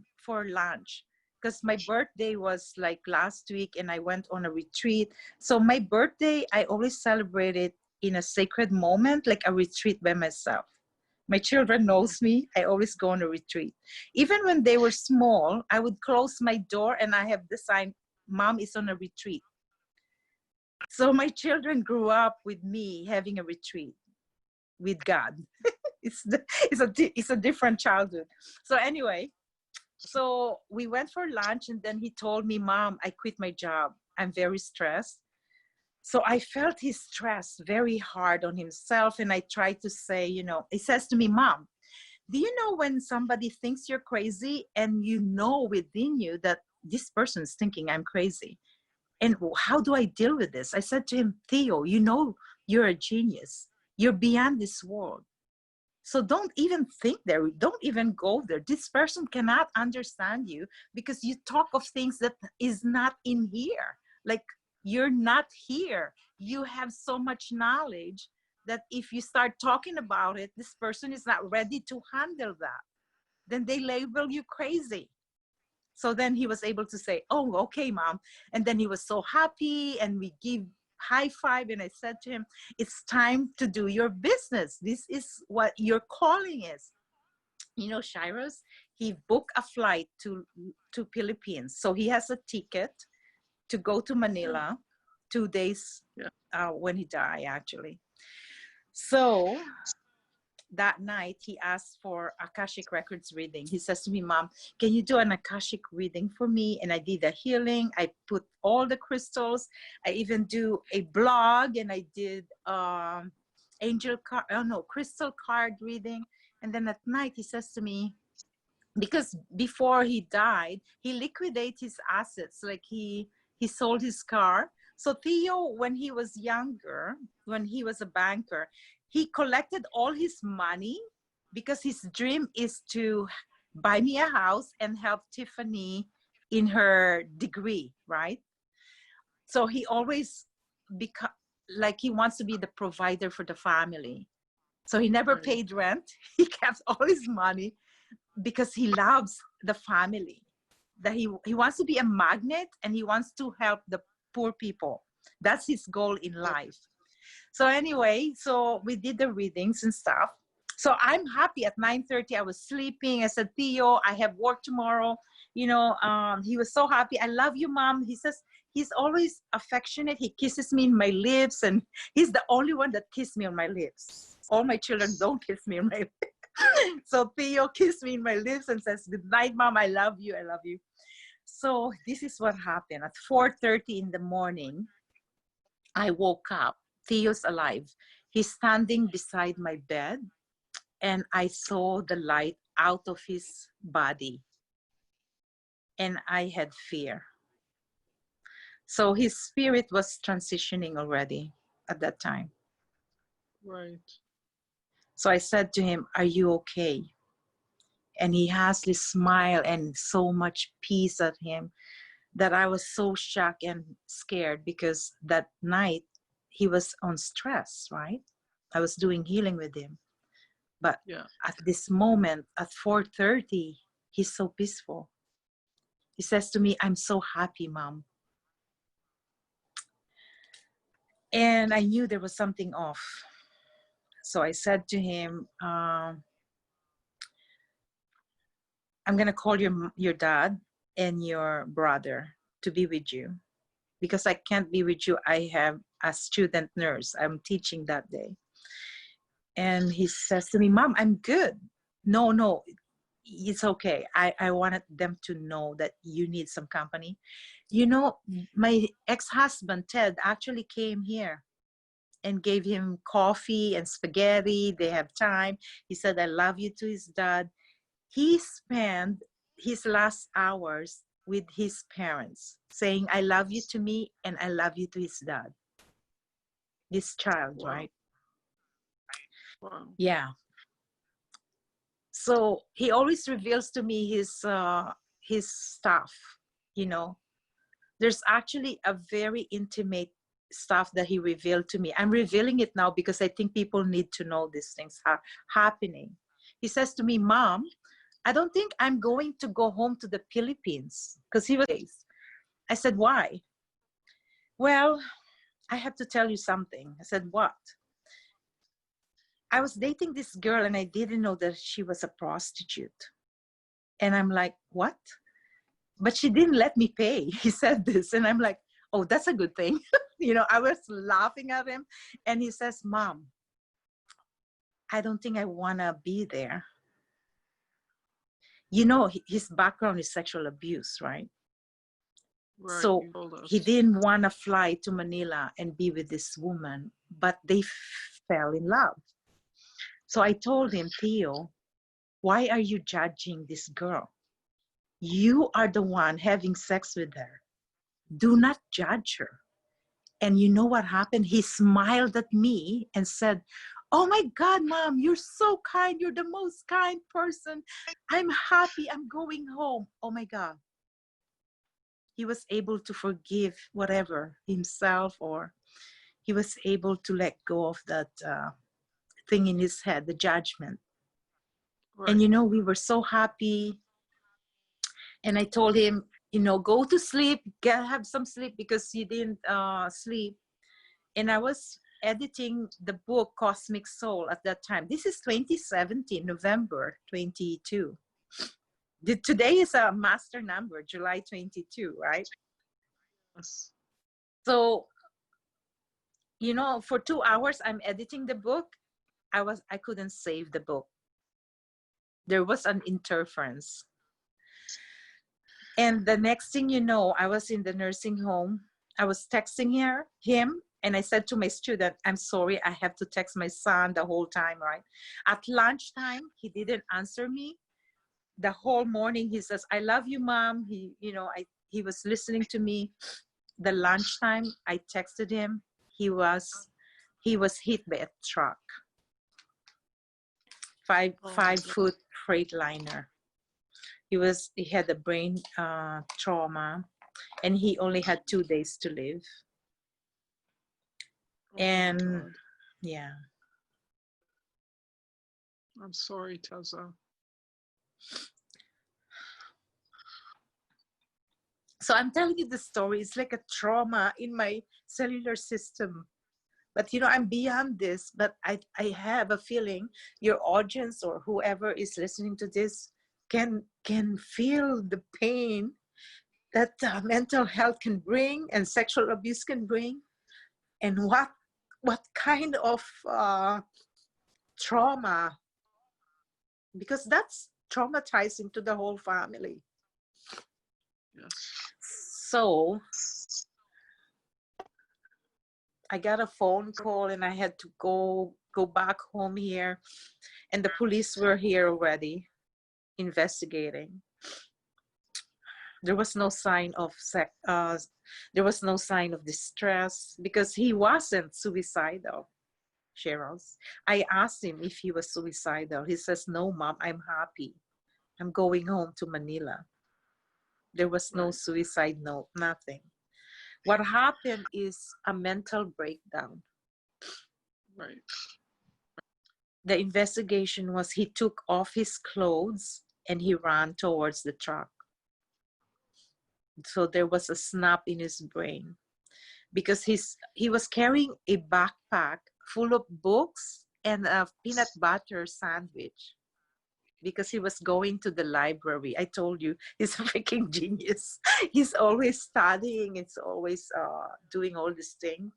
lunch because my birthday was like last week and I went on a retreat. So my birthday, I always celebrate it in a sacred moment, like a retreat by myself. My children knows me. I always go on a retreat. Even when they were small, I would close my door and I have the sign, Mom is on a retreat. So my children grew up with me having a retreat with God. It's a different childhood. So anyway, so we went for lunch and then he told me, Mom, I quit my job. I'm very stressed. So I felt his stress very hard on himself. And I tried to say, he says to me, Mom, do you know when somebody thinks you're crazy and you know within you that this person is thinking I'm crazy? And how do I deal with this? I said to him, Theo, you're a genius. You're beyond this world. So don't even think there. Don't even go there. This person cannot understand you because you talk of things that is not in here. Like, you're not here. You have so much knowledge that if you start talking about it, this person is not ready to handle that. Then they label you crazy. So then he was able to say, oh, okay, Mom. And then he was so happy, and we give high five. And I said to him, it's time to do your business. This is what your calling is. Shiros, he booked a flight to Philippines. So he has a ticket to go to Manila 2 days when he died, actually. So that night, he asked for Akashic Records reading. He says to me, Mom, can you do an Akashic reading for me? And I did a healing. I put all the crystals. I even do a blog, and I did crystal card reading. And then at night, he says to me, because before he died, he liquidated his assets. Like he sold his car. So Theo, when he was younger, when he was a banker, he collected all his money because his dream is to buy me a house and help Tiffany in her degree, right? So he always he wants to be the provider for the family. So he never paid rent. He kept all his money because he loves the family. That he wants to be a magnet, and he wants to help the poor people. That's his goal in life. So anyway, so we did the readings and stuff. So I'm happy. At 9:30, I was sleeping. I said, Theo, I have work tomorrow. He was so happy. I love you, Mom. He says he's always affectionate. He kisses me in my lips, and he's the only one that kissed me on my lips. All my children don't kiss me on my lips. So Theo kissed me in my lips and says, good night, Mom. I love you. I love you. So this is what happened. At 4:30 in the morning, I woke up. Theo's alive. He's standing beside my bed, and I saw the light out of his body, and I had fear. So his spirit was transitioning already at that time. Right. So I said to him, are you okay? And he has this smile and so much peace at him that I was so shocked and scared, because that night he was on stress, right? I was doing healing with him. But at this moment, at 4:30, he's so peaceful. He says to me, I'm so happy, Mom. And I knew there was something off. So I said to him, I'm going to call your dad and your brother to be with you, because I can't be with you. I have a student nurse. I'm teaching that day. And he says to me, Mom, I'm good. No, it's okay. I wanted them to know that you need some company. My ex-husband, Ted, actually came here and gave him coffee and spaghetti. They have time. He said, I love you to his dad. He spent his last hours with his parents, saying, I love you to me and I love you to his dad. This child, wow. Right? Wow. Yeah. So he always reveals to me his stuff, There's actually a very intimate stuff that he revealed to me. I'm revealing it now because I think people need to know these things are happening. He says to me, Mom, I don't think I'm going to go home to the Philippines, because he was. I said, why? Well, I have to tell you something. I said, what? I was dating this girl and I didn't know that she was a prostitute. And I'm like, what? But she didn't let me pay. He said this. And I'm like, oh, that's a good thing. I was laughing at him. And he says, Mom, I don't think I want to be there. His background is sexual abuse, right? Right. So You told he us. didn't want to fly to Manila and be with this woman, but they fell in love. So I told him, Theo, why are you judging this girl? You are the one having sex with her. Do not judge her. And you know what happened? He smiled at me and said, oh my God, Mom, you're so kind. You're the most kind person. I'm happy. I'm going home. Oh my God. He was able to forgive whatever himself, or he was able to let go of that thing in his head, the judgment. Right. And, you know, we were so happy. And I told him, you know, go to sleep, have some sleep, because he didn't sleep. And I was editing the book Cosmic Soul at that time. This is 2017, November 22. Today is a master number, July 22, right? Yes. So, you know, for 2 hours, I'm editing the book. I couldn't save the book. There was an interference. And the next thing you know, I was in the nursing home. I was texting him, and I said to my student, I'm sorry, I have to text my son the whole time, right? At lunchtime, he didn't answer me. The whole morning, he says, I love you, Mom. He was listening to me. The lunchtime, I texted him. He was hit by a truck. Five foot Freightliner. He had a brain trauma, and he only had 2 days to live. And yeah, I'm sorry, Teza. so I'm telling you the story. It's like a trauma in my cellular system. But, you know, I'm beyond this. But I have a feeling your audience or whoever is listening to this can feel the pain that mental health can bring and sexual abuse can bring, and what kind of trauma, because that's traumatizing to the whole family. Yes. So I got a phone call and I had to go back home here, and the police were here already investigating. There was no sign of there was no sign of distress, because he wasn't suicidal. Cheryl's. I asked him if he was suicidal. He says, no, Mom, I'm happy. I'm going home to Manila. There was no suicide note, nothing. What happened is a mental breakdown. Right. The investigation was he took off his clothes and he ran towards the truck. So there was a snap in his brain, because he was carrying a backpack full of books and a peanut butter sandwich, because he was going to the library. I told you, he's a freaking genius. He's always studying. It's always doing all this thing.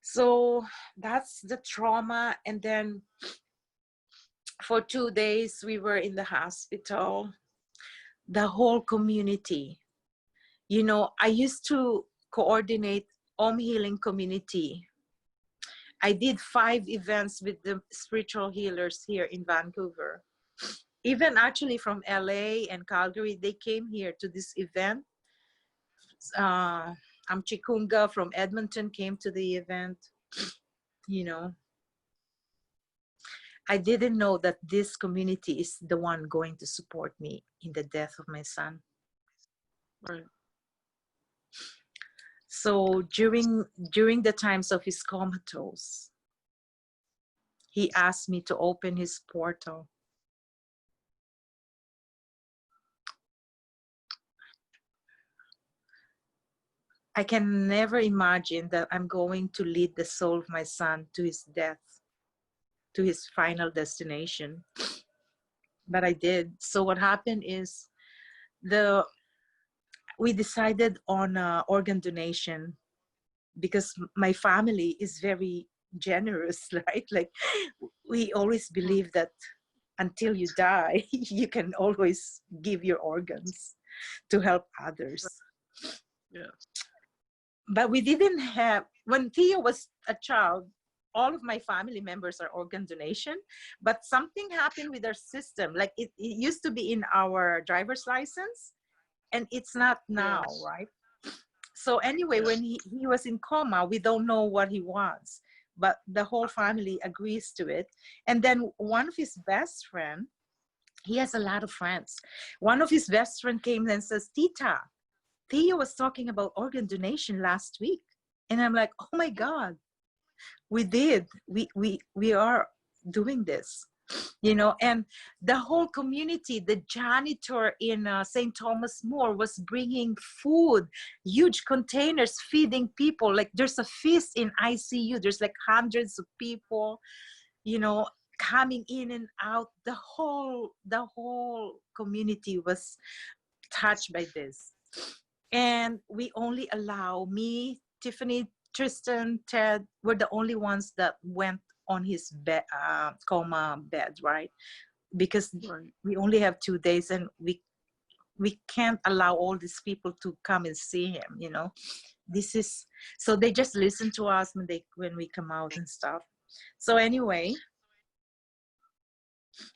So that's the trauma. And then for 2 days, we were in the hospital. The whole community. You know, I used to coordinate Om Healing Community. I did 5 events with the spiritual healers here in Vancouver. Even actually from LA and Calgary, they came here to this event. Chikunga from Edmonton came to the event. You know, I didn't know that this community is the one going to support me in the death of my son. Right. So during the times of his comatose, he asked me to open his portal. I can never imagine that I'm going to lead the soul of my son to his death, to his final destination. But I did. So what happened is we decided on organ donation, because my family is very generous, right? Like, we always believe that until you die, you can always give your organs to help others. Yes. But we didn't have, when Theo was a child, all of my family members are organ donation, but something happened with our system. Like it used to be in our driver's license, and it's not now, Yes. right? So anyway, Yeah. when he was in coma, we don't know what he wants, but the whole family agrees to it. And then one of his best friend, he has a lot of friends. One of his best friend came and says, Tita, Theo was talking about organ donation last week. And I'm like, oh my God, we did. We are doing this, you know. And the whole community, the janitor in St. Thomas More was bringing food, huge containers, feeding people. Like there's a feast in ICU. There's like hundreds of people, you know, coming in and out. The whole community was touched by this. And we only allow me, Tiffany, Tristan, Ted, were the only ones that went on his coma bed, right? Because Right. we only have 2 days, and we can't allow all these people to come and see him, you know. This is, so they just listen to us when we come out and stuff. So anyway,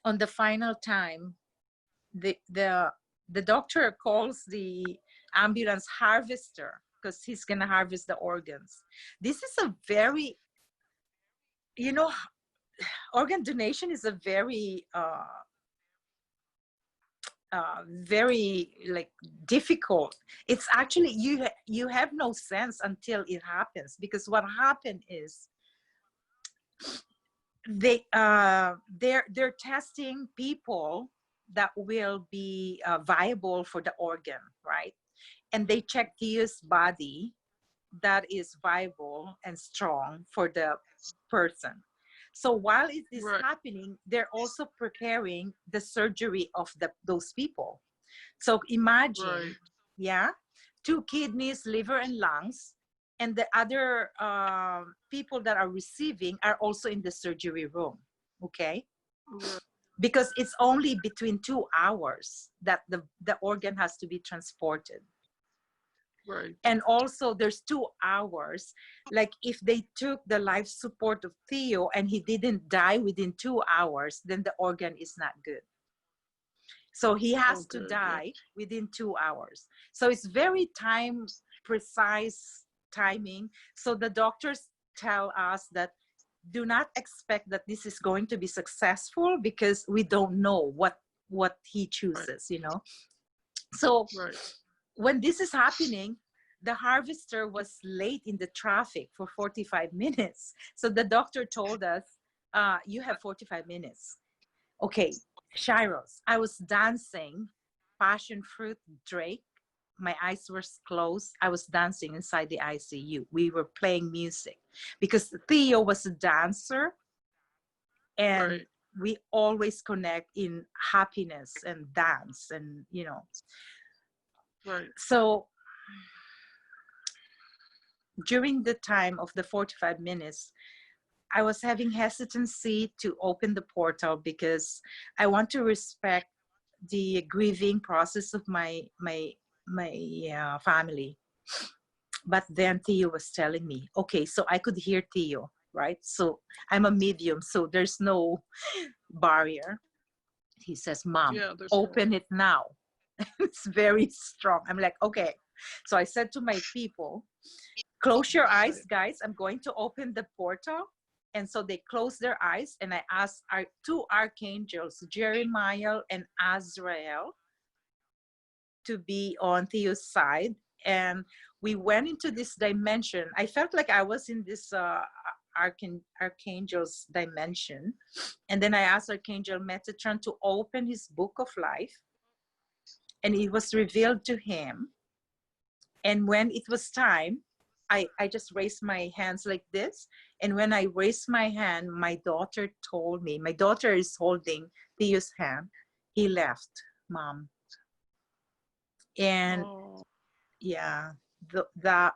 on the final time, the doctor calls the ambulance harvester, because he's gonna harvest the organs. This is a very, you know, organ donation is a very very like difficult. It's actually, you have no sense until it happens, because what happened is they're testing people that will be viable for the organ, right? And they check Theo's body that is viable and strong for the person. So while it is Right. happening, they're also preparing the surgery of those people. So imagine, Right. yeah, 2 kidneys, liver, and lungs, and the other people that are receiving are also in the surgery room, okay? Right. Because it's only between 2 hours that the organ has to be transported. Right. And also there's 2 hours, like if they took the life support of Theo and he didn't die within 2 hours, then the organ is not good. So he has to Okay. Yeah. die within 2 hours. So it's very precise timing. So the doctors tell us that do not expect that this is going to be successful, because we don't know what he chooses, you know. So Right. when this is happening, the harvester was late in the traffic for 45 minutes. So the doctor told us, you have 45 minutes. Okay, Shiros, I was dancing passion fruit Drake. My eyes were closed. I was dancing inside the ICU. We were playing music because Theo was a dancer, and Right. we always connect in happiness and dance, and you know. Right. So during the time of the 45 minutes, I was having hesitancy to open the portal because I want to respect the grieving process of my family. But then Theo was telling me, okay, so I could hear Theo, right? So I'm a medium, so there's no barrier. He says, Mom, Yeah. There's no. open it now. It's very strong. I'm like, okay. So I said to my people, close your eyes, guys. I'm going to open the portal. And so they closed their eyes, and I asked our 2 archangels, Jeremiah and Azrael, to be on Theo's side. And we went into this dimension. I felt like I was in this archangel's dimension. And then I asked Archangel Metatron to open his book of life. And it was revealed to him. And when it was time, I just raised my hands like this. And when I raised my hand, my daughter told me, my daughter is holding Theo's hand. He left, Mom. And Oh. yeah, the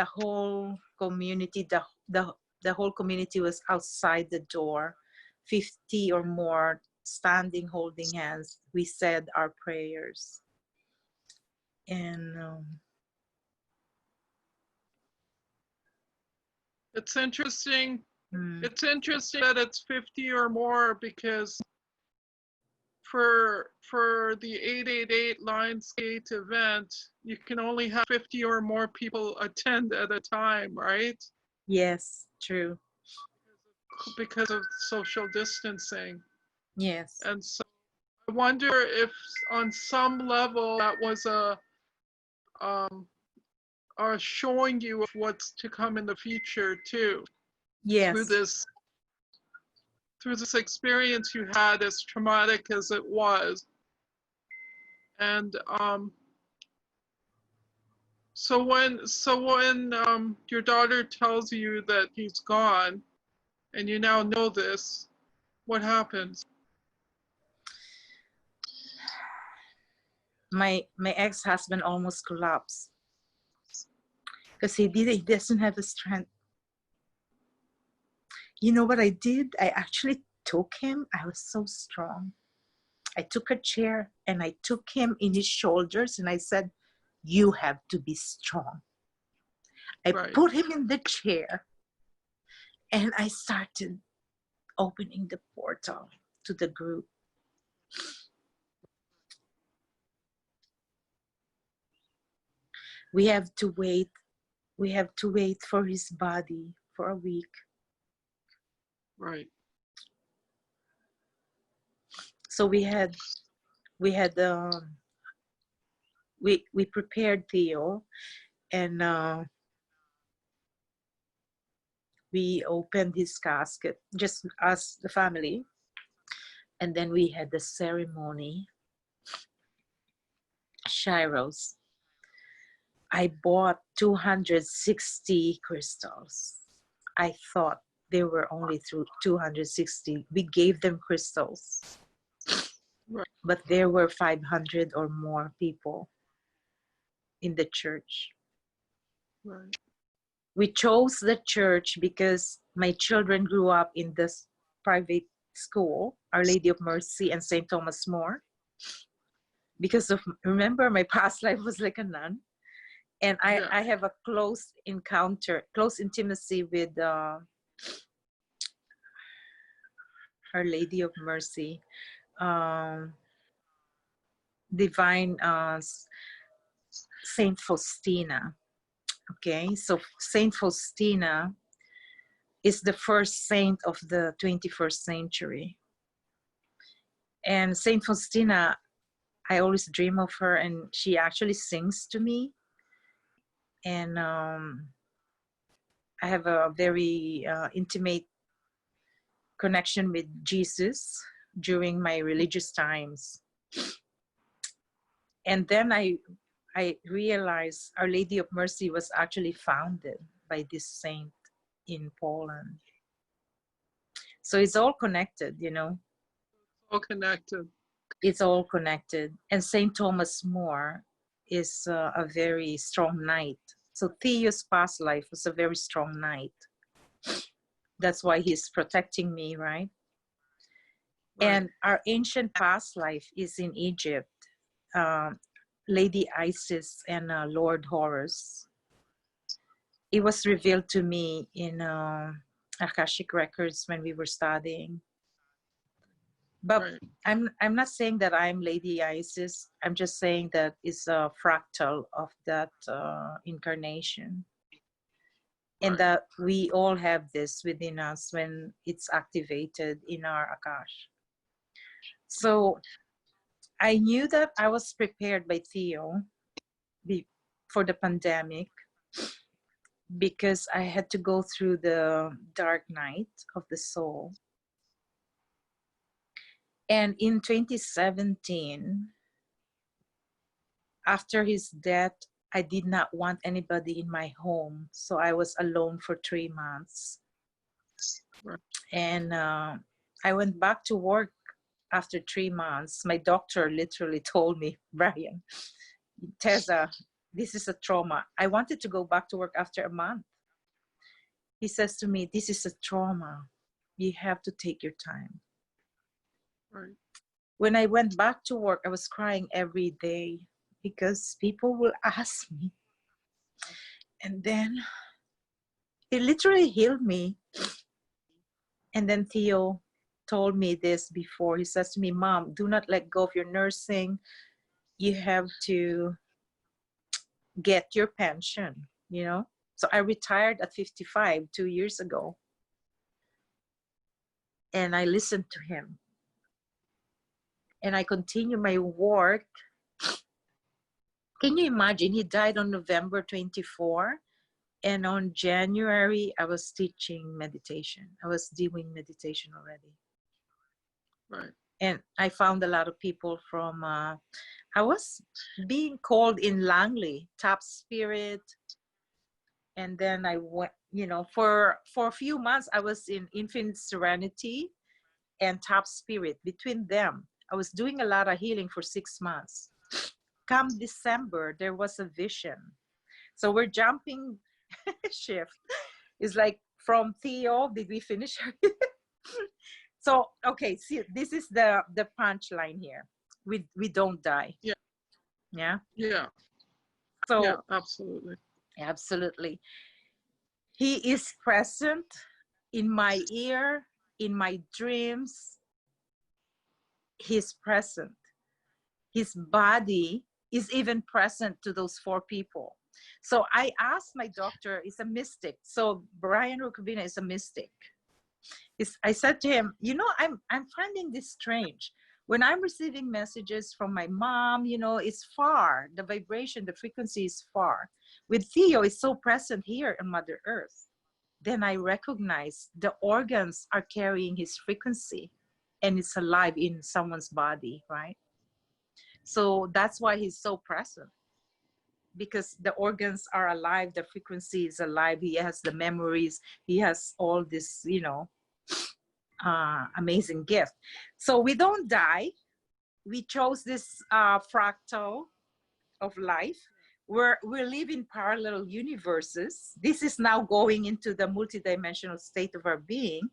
whole community, the whole community was outside the door, 50 or more standing, holding hands. We said our prayers. And It's interesting. mm, It's interesting that it's 50 or more, because for the 888 Lionsgate event, you can only have 50 or more people attend at a time, right? yes, true. Because of social distancing. Yes. And so I wonder if on some level that was um, showing you of what's to come in the future too, through Yes. this experience you had, as traumatic as it was. And so when your daughter tells you that he's gone, and you now know this, what happens? My ex-husband almost collapsed because he doesn't have the strength. You know what I did? I actually took him. I was so strong. I took a chair and I took him in his shoulders and I said, "You have to be strong." I Right. put him in the chair and I started opening the portal to the group. We have to wait. We have to wait for his body for a week. Right. So we prepared Theo, and we opened his casket, just us, the family, and then we had the ceremony. Shiros. I bought 260 crystals. I thought there were only 260. We gave them crystals, Right. but there were 500 or more people in the church. Right. We chose the church because my children grew up in this private school, Our Lady of Mercy and St. Thomas More. Because of, remember, my past life was like a nun. And I have a close encounter, close intimacy with Our Lady of Mercy, Divine Saint Faustina. Okay, so Saint Faustina is the first saint of the 21st century. And Saint Faustina, I always dream of her, and she actually sings to me. And I have a very intimate connection with Jesus during my religious times. And then I realized Our Lady of Mercy was actually founded by this saint in Poland. So it's all connected, you know. All connected. It's all connected. And Saint Thomas More is a very strong knight. So Theo's past life was a very strong knight. That's why he's protecting me, right? Right. And our ancient past life is in Egypt. Lady Isis and Lord Horus. It was revealed to me in Akashic records when we were studying. But Right. I'm not saying that I'm Lady Isis. I'm just saying that it's a fractal of that incarnation. And Right. that we all have this within us when it's activated in our Akash. So I knew that I was prepared by Theo for the pandemic because I had to go through the dark night of the soul. And in 2017, after his death, I did not want anybody in my home. So I was alone for 3 months. Right. And I went back to work after 3 months. My doctor literally told me, "Brian, Teza, this is a trauma." I wanted to go back to work after a month. He says to me, "This is a trauma. You have to take your time." Right. When I went back to work, I was crying every day because people will ask me. And then it literally healed me. And then Theo told me this before. He says to me, Mom, do not let go of your nursing. You have to get your pension, you know? So I retired at 55 2 years ago. And I listened to him. And I continue my work. Can you imagine? He died on November 24. And on January, I was teaching meditation. I was doing meditation already. Right. And I found a lot of people from, I was being called in Langley, Top Spirit. And then I went, you know, for a few months, I was in Infinite Serenity and Top Spirit. Between them, I was doing a lot of healing for 6 months. Come December, there was a vision. So we're jumping shift. It's like from Theo, did we finish? So, okay, see, this is the punchline here. We don't die. Yeah. Yeah. Yeah. So yeah, absolutely. Absolutely. He is present in my ear, in my dreams. He's present. His body is even present to those 4 people. So I asked my doctor, is a mystic. So Brian Rukavina is a mystic. I said to him, you know, I'm finding this strange. When I'm receiving messages from my mom, you know, it's far. The vibration, the frequency is far. With Theo, it's so present here on Mother Earth. Then I recognize the organs are carrying his frequency and it's alive in someone's body, right? So that's why he's so present, because the organs are alive, the frequency is alive, he has the memories, he has all this, you know, amazing gift. So we don't die. We chose this fractal of life where we live in parallel universes. This is now going into the multidimensional state of our being.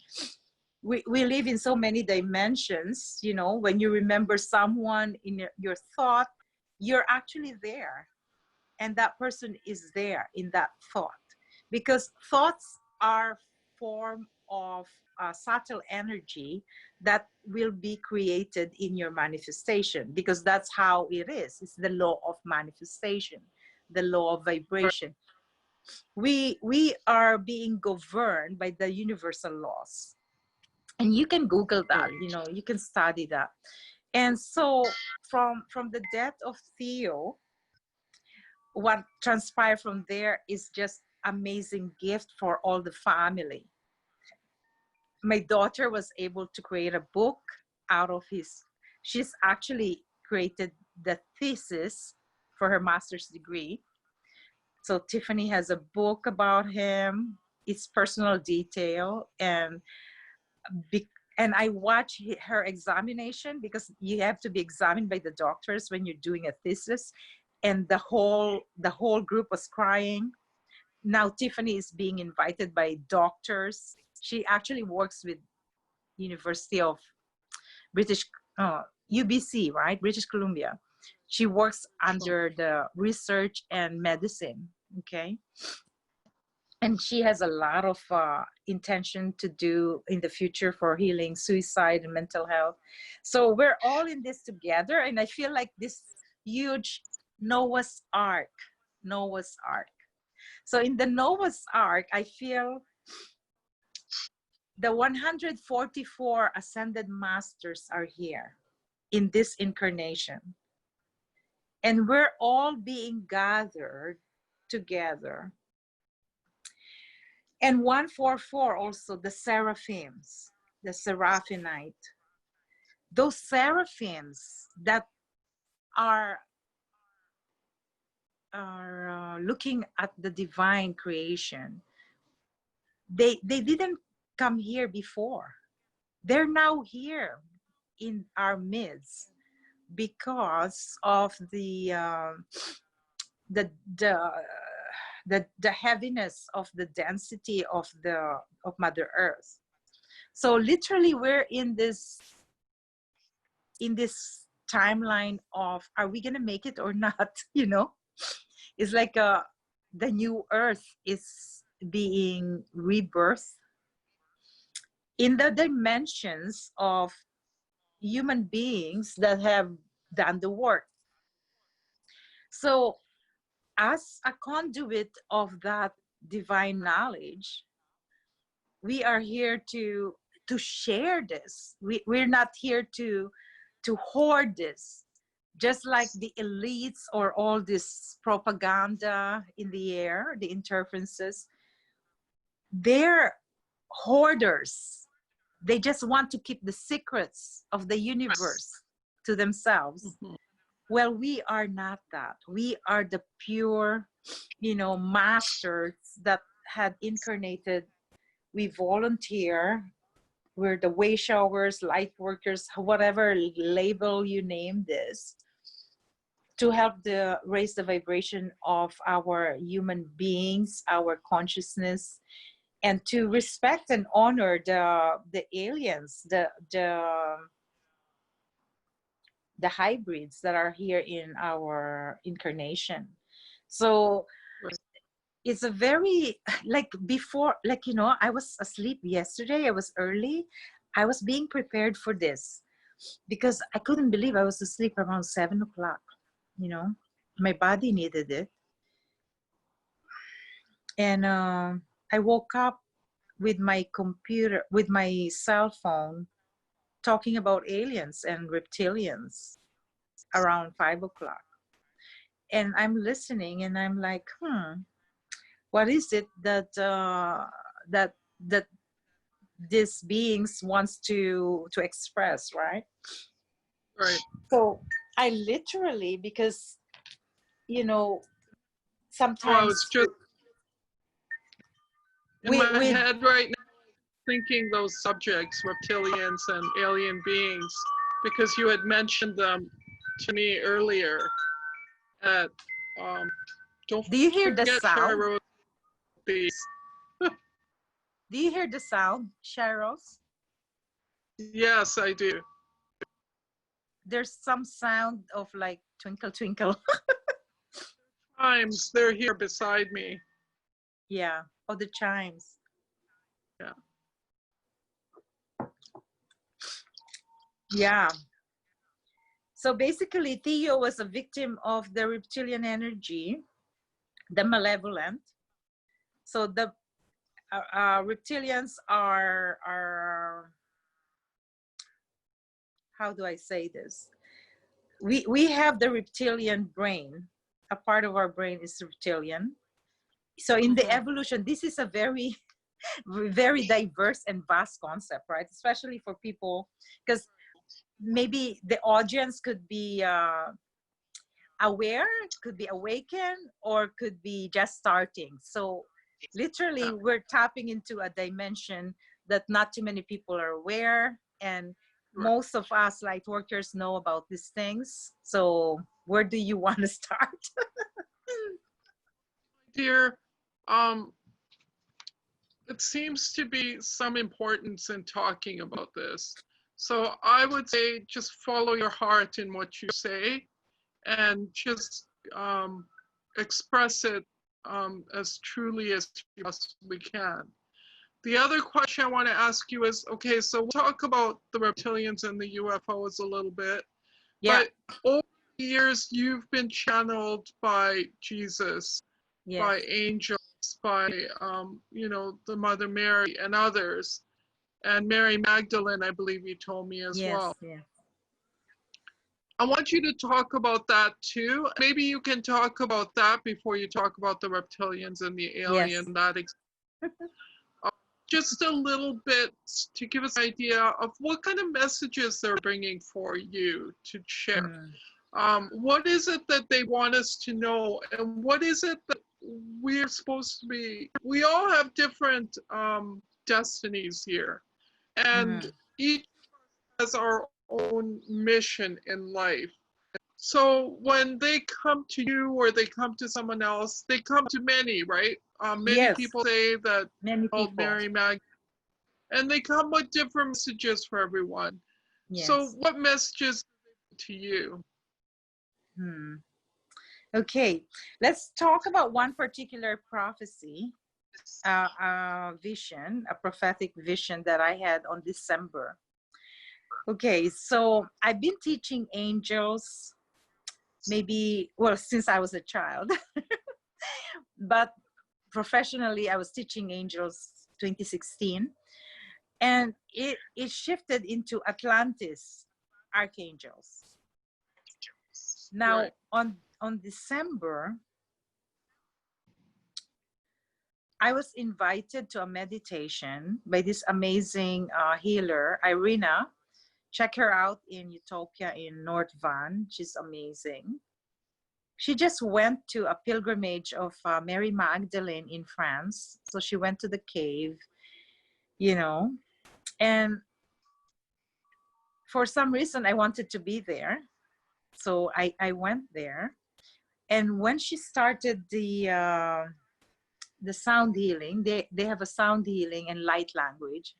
We live in so many dimensions. You know, when you remember someone in your thought, you're actually there. And that person is there in that thought. Because thoughts are form of subtle energy that will be created in your manifestation, because that's how it is. It's the law of manifestation, the law of vibration. We are being governed by the universal laws. And you can Google that, you know, you can study that. And so from the death of Theo, what transpired from there is just amazing gift for all the family. My daughter was able to create a book out of she's actually created the thesis for her master's degree. So Tiffany has a book about him. It's personal detail, and I watch her examination, because you have to be examined by the doctors when you're doing a thesis, and the whole group was crying. Now Tiffany is being invited by doctors. She actually works with University of UBC, right? British Columbia. She works under the research and medicine, okay? And she has a lot of intention to do in the future for healing suicide and mental health. So we're all in this together, and I feel like this huge Noah's Ark. So in the Noah's Ark, I feel the 144 ascended masters are here in this incarnation. And we're all being gathered together. And 144 also, the seraphims, the seraphimite. Those seraphims that are looking at the divine creation, they didn't come here before. They're now here in our midst because of the heaviness of the density of Mother Earth. So literally we're in this timeline of, are we going to make it or not? You know, it's like the new earth is being rebirthed in the dimensions of human beings that have done the work. So as a conduit of that divine knowledge, we are here to share this. We're not here to hoard this, just like the elites or all this propaganda in the air, the interferences. They're hoarders. They just want to keep the secrets of the universe to themselves. Mhm. Well, we are not that. We are the pure, masters that had incarnated. We volunteer. We're the way showers, light workers, whatever label you name this, to help raise the vibration of our human beings, our consciousness, and to respect and honor the aliens, the hybrids that are here in our incarnation. So it's a very, like before, like, I was asleep yesterday. I was early. I was being prepared for this because I couldn't believe I was asleep around 7 o'clock. My body needed it. And I woke up with my computer, with my cell phone, talking about aliens and reptilians around 5 o'clock. And I'm listening and I'm like, what is it that that these beings wants to express, right? Right. So I literally, because sometimes I was just in my head right now thinking those subjects, reptilians and alien beings, because you had mentioned them to me earlier. At don't do you hear the forget sound? Shiro bees. Do you hear the sound, Sharos? Yes, I do. There's some sound of like twinkle twinkle. Chimes, they're here beside me. Yeah. Oh, the chimes. Yeah. Yeah. So basically, Theo was a victim of the reptilian energy, the malevolent. So the reptilians are, how do I say this? We have the reptilian brain. A part of our brain is reptilian. So in the evolution, this is a very, very diverse and vast concept, right? Especially for people, because maybe the audience could be aware, could be awakened, or could be just starting. So literally, we're tapping into a dimension that not too many people are aware, and most of us light workers know about these things. So where do you want to start? Dear, it seems to be some importance in talking about this. So I would say just follow your heart in what you say and just express it as truly as you possibly can. The other question I want to ask you is, okay, so we'll talk about the reptilians and the UFOs a little bit, but over the years, you've been channeled by Jesus, by angels, by, the Mother Mary and others, and Mary Magdalene, I believe you told me as well. Yeah. I want you to talk about that too. Maybe you can talk about that before you talk about the reptilians and the alien. Just a little bit to give us an idea of what kind of messages they're bringing for you to share. What is it that they want us to know, and what is it that we're supposed to be? We all have different destinies here, and each has our own mission in life. So when they come to you or they come to someone else, they come to many, right? Many people say that Mary Mag, and they come with different messages for everyone. So what messages to you? Okay, let's talk about one particular prophecy, vision, a prophetic vision that I had on December. Okay, so I've been teaching angels maybe, well, since I was a child, but professionally I was teaching angels 2016, and it shifted into Atlantis archangels. Now, Right. on December, I was invited to a meditation by this amazing healer, Irina. Check her out in Utopia in North Van. She's amazing. She just went to a pilgrimage of Mary Magdalene in France. So she went to the cave, you know, and for some reason I wanted to be there. So I went there. And when she started the sound healing, they have a sound healing and light language,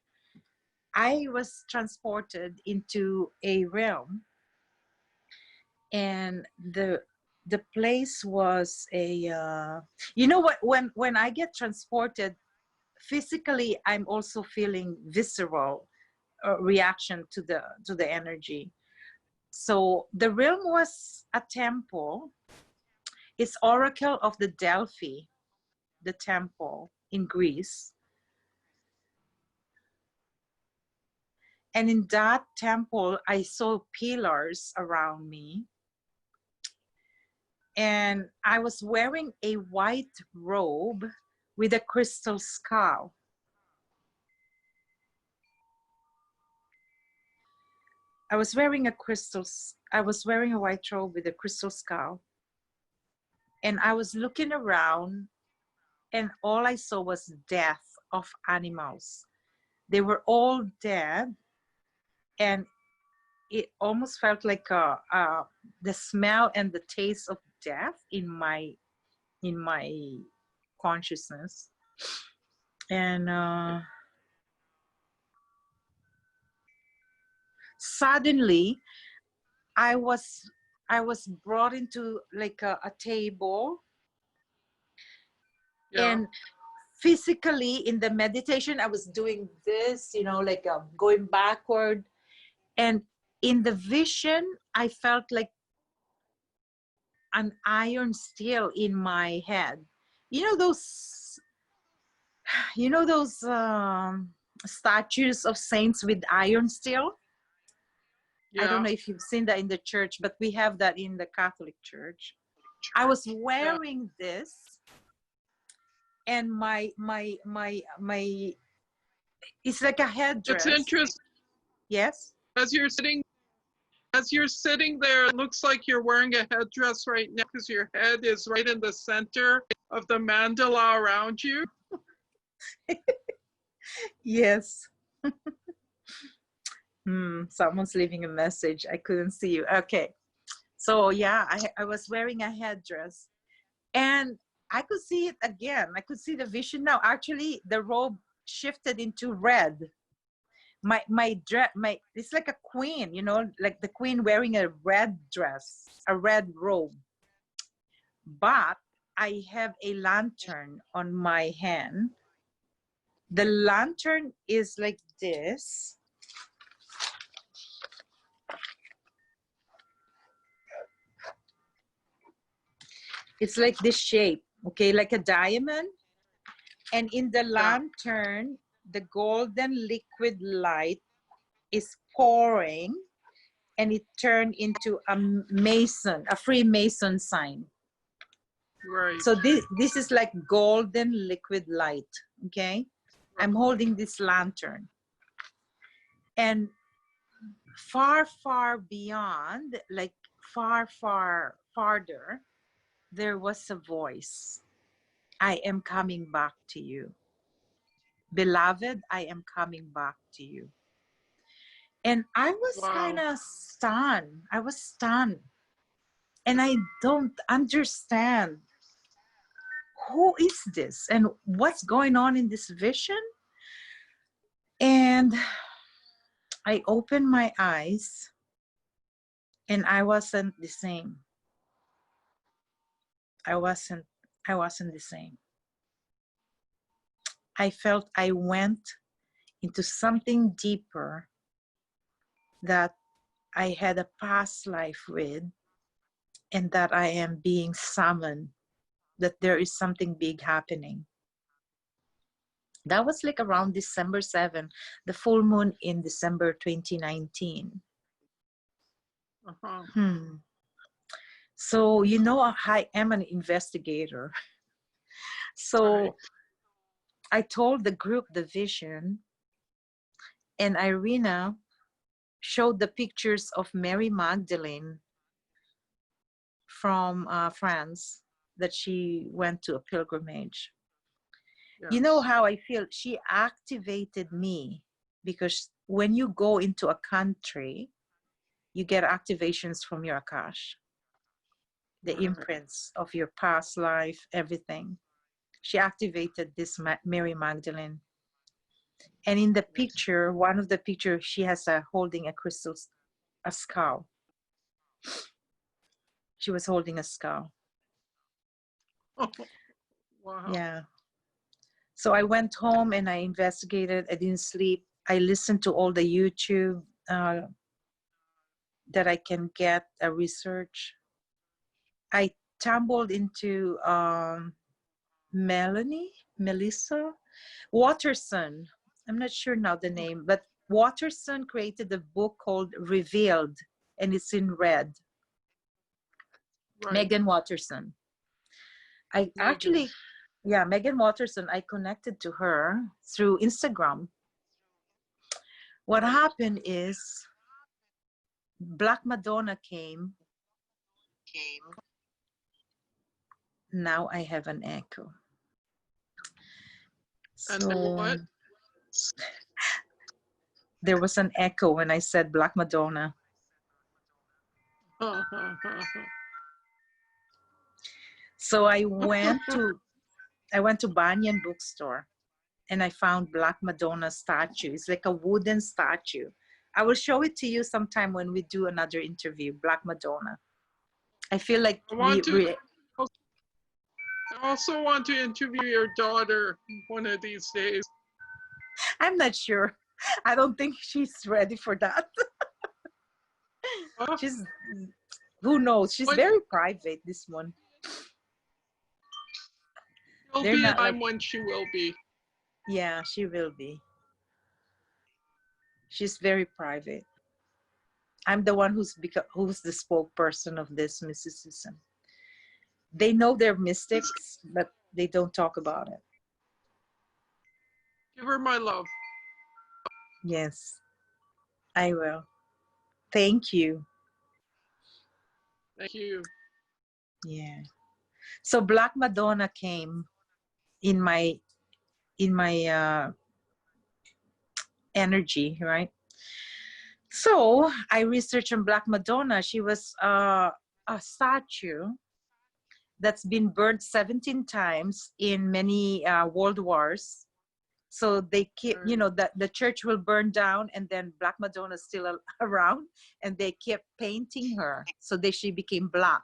I was transported into a realm, and the place was a you know what, when I get transported physically, I'm also feeling visceral reaction to the energy. So the realm was a temple. It's Oracle of the Delphi, the temple in Greece. And in that temple, I saw pillars around me. And I was wearing a white robe with a crystal skull. I was wearing a white robe with a crystal skull. And I was looking around, and all I saw was death of animals. They were all dead, and it almost felt like the smell and the taste of death in my consciousness. And suddenly I was brought into like a table. Yeah. And physically in the meditation I was doing this, you know, like going backward. And in the vision I felt like an iron steel in my head. You know those statues of saints with iron steel? Yeah. I don't know if you've seen that in the church, but we have that in the Catholic Church. I was wearing this, and my it's like a headdress. It's interesting. Yes. As you're sitting there, it looks like you're wearing a headdress right now because your head is right in the center of the mandala around you. Yes. Someone's leaving a message. I couldn't see you. Okay. So yeah, I was wearing a headdress, and I could see it again. I could see the vision now. Actually, the robe shifted into red. My dress, it's like a queen, you know, like the queen wearing a red dress, a red robe. But I have a lantern on my hand. The lantern is like this. It's like this shape, okay, like a diamond. And in the lantern, the golden liquid light is pouring, and it turned into a Mason, a Freemason sign. Right. So this is like golden liquid light, okay? I'm holding this lantern. And far, far beyond, like far, far, farther, there was a voice. I am coming back to you. Beloved, I am coming back to you. And I was kind of stunned. I was stunned. And I don't understand, who is this and what's going on in this vision? And I opened my eyes, And I wasn't the same. I wasn't the same. I felt I went into something deeper that I had a past life with, and that I am being summoned, that there is something big happening. That was like around December 7, the full moon in December 2019. So, you know, I am an investigator. So I told the group the vision, and Irina showed the pictures of Mary Magdalene from France, that she went to a pilgrimage. Yes. You know how I feel? She activated me, because when you go into a country, you get activations from your Akash, the imprints of your past life, everything. She activated this Mary Magdalene. And in the picture, one of the pictures, she has holding a crystal, a skull. She was holding a skull. Oh, wow. Yeah. So I went home and I investigated. I didn't sleep. I listened to all the YouTube that I can get a research. I tumbled into Melissa Watterson. I'm not sure now the name, but Watterson created a book called Revealed, and it's in red. Right. Megan Watterson. Megan Watterson, I connected to her through Instagram. What happened is Black Madonna came. Now I have an echo. And then what? There was an echo when I said Black Madonna. So I went to Banyan bookstore, and I found Black Madonna statue. It's like a wooden statue. I will show it to you sometime when we do another interview, Black Madonna. I feel like I also want to interview your daughter one of these days. I'm not sure. I don't think she's ready for that. Who knows? She's very private, this one. There'll be a time when she will be. Yeah, she will be. She's very private. I'm the one who's the spokesperson of this mysticism. They know they're mystics, but they don't talk about it. Give her my love. Yes, I will. Thank you. Thank you. Yeah. So Black Madonna came in my energy, right? So I researched on Black Madonna. She was a statue that's been burned 17 times in many world wars. So they keep, you know, that the church will burn down, and then Black Madonna is still around, and they kept painting her, so she became black.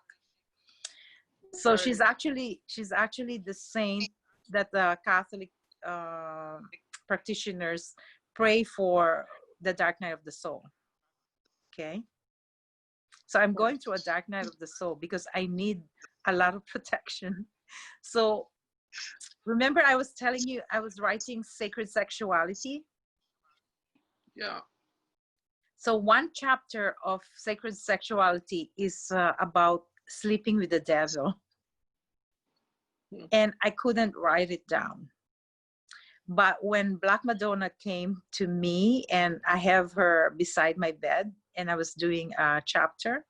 So she's actually the saint that the Catholic practitioners pray for, the dark night of the soul. Okay. So I'm going through a dark night of the soul because I need a lot of protection. So remember, I was telling you I was writing Sacred Sexuality. Yeah. So one chapter of Sacred Sexuality is about sleeping with the devil. And I couldn't write it down. But when Black Madonna came to me, and I have her beside my bed, and I was doing a chapter,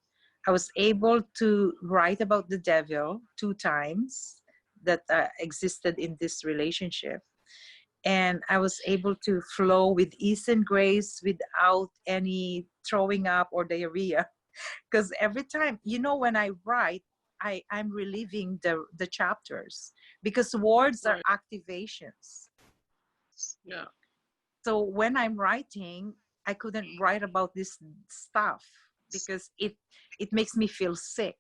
I was able to write about the devil 2 times that existed in this relationship. And I was able to flow with ease and grace without any throwing up or diarrhea. Because every time, you know, when I write, I'm reliving the chapters, because words are activations. Yeah. So when I'm writing, I couldn't write about this stuff. because it makes me feel sick.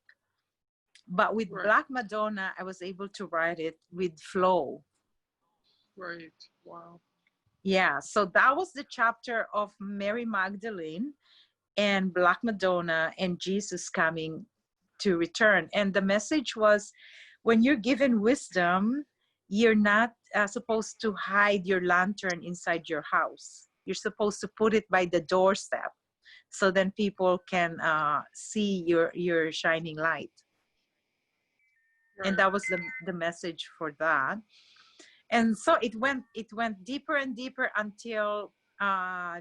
But with Right. Black Madonna, I was able to write it with flow. Right. Wow. Yeah, so that was the chapter of Mary Magdalene and Black Madonna and Jesus coming to return. And the message was, when you're given wisdom, you're not supposed to hide your lantern inside your house. You're supposed to put it by the doorstep, so then people can see your shining light. Right. And that was the message for that. And so it went deeper and deeper until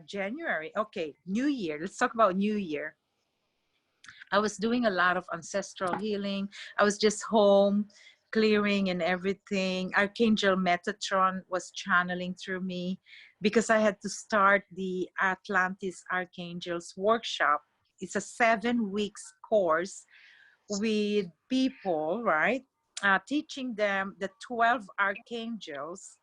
January. Okay, New Year. Let's talk about New Year. I was doing a lot of ancestral healing. I was just home clearing and everything. Archangel Metatron was channeling through me because I had to start the Atlantis Archangels workshop. It's a 7 weeks course with people, right? Teaching them the 12 archangels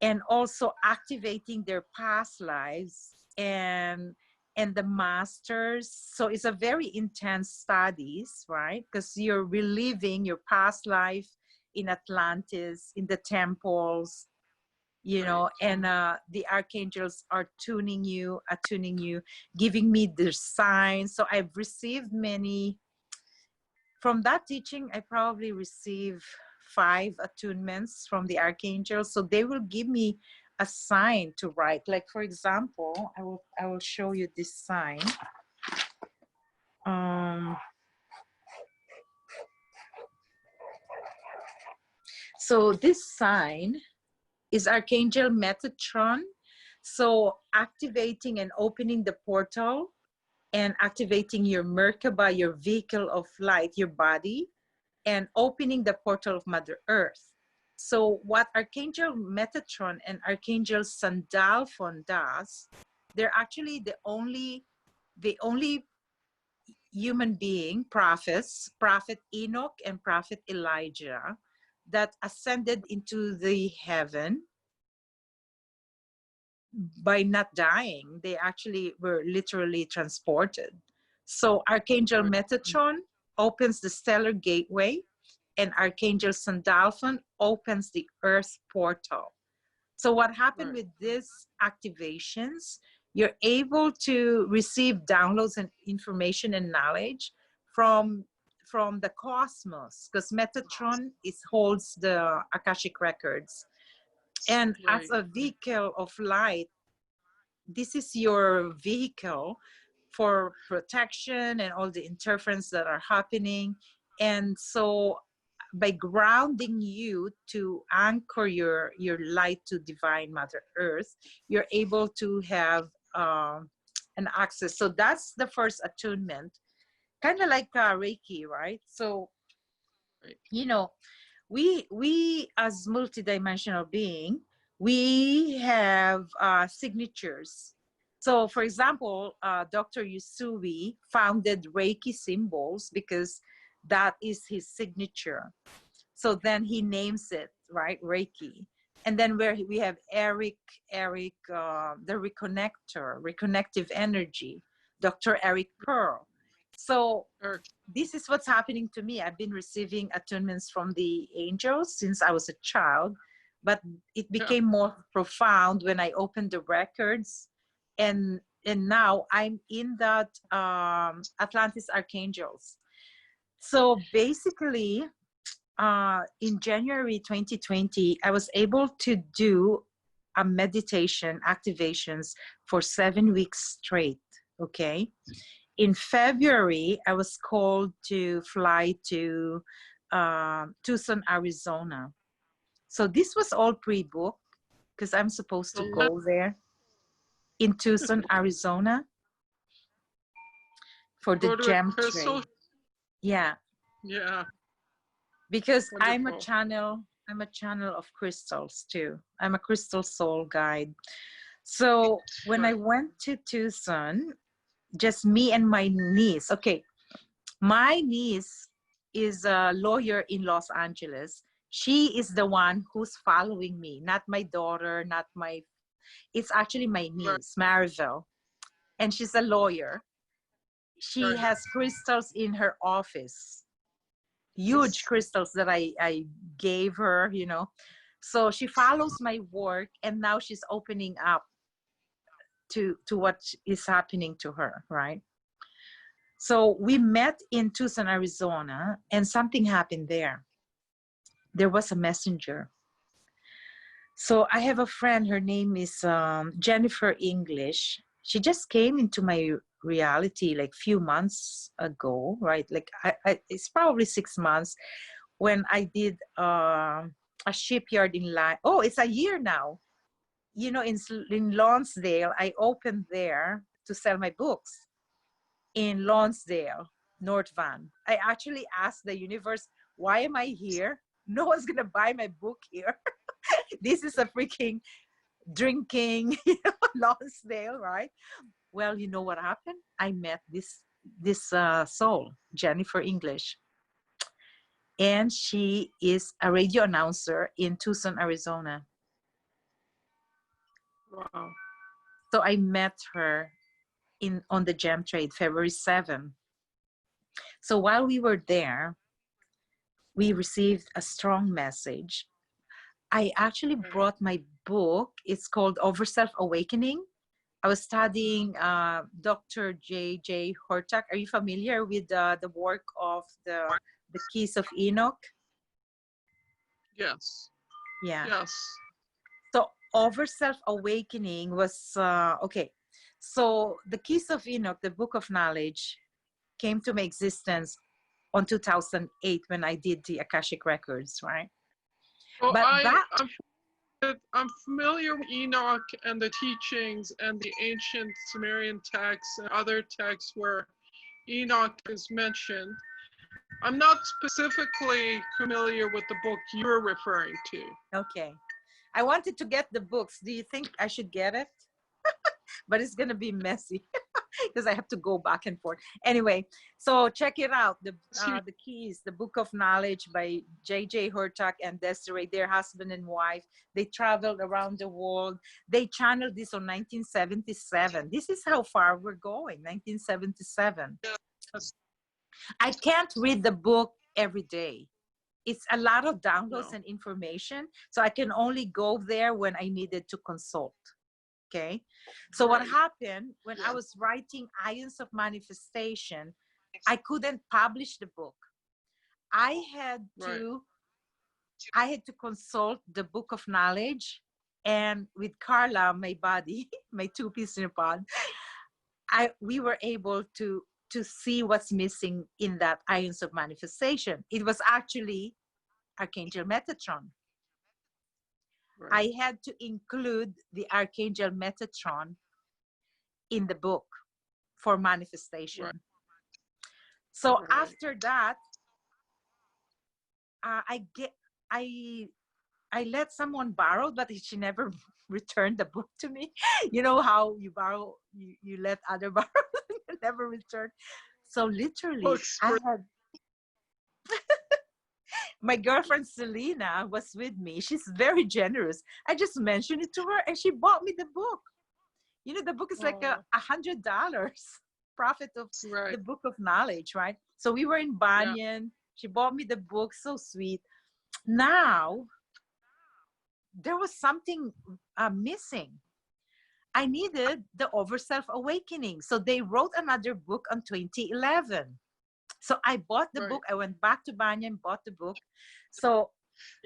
and also activating their past lives and the masters. So it's a very intense studies, right? Because you're reliving your past life in Atlantis, in the temples, you know, and the archangels are attuning you, giving me their signs. So I've received many. From that teaching, I probably receive 5 attunements from the archangels. So they will give me a sign to write. Like, for example, I will show you this sign. So this sign is Archangel Metatron. So activating and opening the portal and activating your Merkaba, your vehicle of light, your body, and opening the portal of Mother Earth. So what Archangel Metatron and Archangel Sandalphon does, they're actually the only human being, prophets, Prophet Enoch and Prophet Elijah, that ascended into the heaven by not dying. They actually were literally transported. So Archangel Metatron opens the stellar gateway, and Archangel Sandalphon opens the earth portal. So what happened with these activations, you're able to receive downloads and information and knowledge from the cosmos, because Metatron holds the Akashic records. And as a vehicle of light, this is your vehicle for protection and all the interference that are happening. And so by grounding you to anchor your light to divine Mother Earth, you're able to have an access. So that's the first attunement, kind of like Reiki, right? So, you know, we as multidimensional being, we have signatures. So for example, Dr. Yusui founded Reiki symbols because that is his signature. So then he names it, right, Reiki. And then where we have Eric, the reconnective energy, Dr. Eric Pearl. So this is what's happening to me. I've been receiving attunements from the angels since I was a child, but it became more profound when I opened the records, and now I'm in that Atlantis Archangels. So basically, in January 2020, I was able to do a meditation activations for 7 weeks straight. Okay. In February, I was called to fly to Tucson, Arizona. So this was all pre-booked because I'm supposed to go there in Tucson, Arizona for the gem trade. Yeah. Yeah. Because I'm a channel of crystals too. I'm a crystal soul guide. So when I went to Tucson, just me and my niece. Okay, my niece is a lawyer in Los Angeles. She is the one who's following me, not my daughter, it's actually my niece, Marivelle. And she's a lawyer. she Right. has crystals in her office, huge crystals that I gave her, you know. So she follows my work, and now she's opening up to what is happening to her, right? So we met in Tucson, Arizona, and something happened there. There was a messenger. So I have a friend, her name is Jennifer English. She just came into my reality like few months ago, right? Like it's probably 6 months when I did a shipyard in oh, it's a year now. You know, in Lonsdale, I opened there to sell my books in Lonsdale, North Van. I actually asked the universe, why am I here? No one's gonna buy my book here. This is a freaking drinking, you know, Lonsdale, right? Well, you know what happened? I met this soul, Jennifer English, and she is a radio announcer in Tucson, Arizona. Wow. So I met her on the gem trade February 7. So while we were there, we received a strong message. I actually brought my book. It's called Over Self Awakening. I was studying Dr. J.J. Hortak. Are you familiar with the work of the Keys of Enoch? Yes. Yeah. Yes. So Over Self Awakening was okay. So the Keys of Enoch, the Book of Knowledge, came to my existence on 2008 when I did the Akashic Records, right? Well, But I'm familiar with Enoch and the teachings and the ancient Sumerian texts and other texts where Enoch is mentioned. I'm not specifically familiar with the book you're referring to. okay. I wanted to get the books. Do you think I should get it? But it's going to be messy because I have to go back and forth. Anyway, so check it out. The Keys, the Book of Knowledge by J.J. Hortak and Desiree, their husband and wife. They traveled around the world. They channeled this on 1977. This is how far we're going, 1977. Yes. I can't read the book every day. It's a lot of downloads No. and information. So I can only go there when I needed to consult. Okay. So what happened when I was writing Ions of Manifestation, I couldn't publish the book. I had to consult the Book of Knowledge, and with Carla, my body, my two-piece in a pod, we were able to see what's missing in that Ions of Manifestation. It was actually Archangel Metatron. I had to include the Archangel Metatron in the book for manifestation. So after that, I let someone borrow, but she never returned the book to me. You know how you borrow, you let other borrow, you never return. So literally, I had my girlfriend Selena was with me. She's very generous. I just mentioned it to her, and she bought me the book. You know, the book is like $100 profit of the Book of Knowledge, right? So we were in Banyan. She bought me the book. So sweet. Now, there was something missing. I needed the Over Self Awakening. So they wrote another book on 2011. So I bought the book. I went back to Banyan, bought the book. So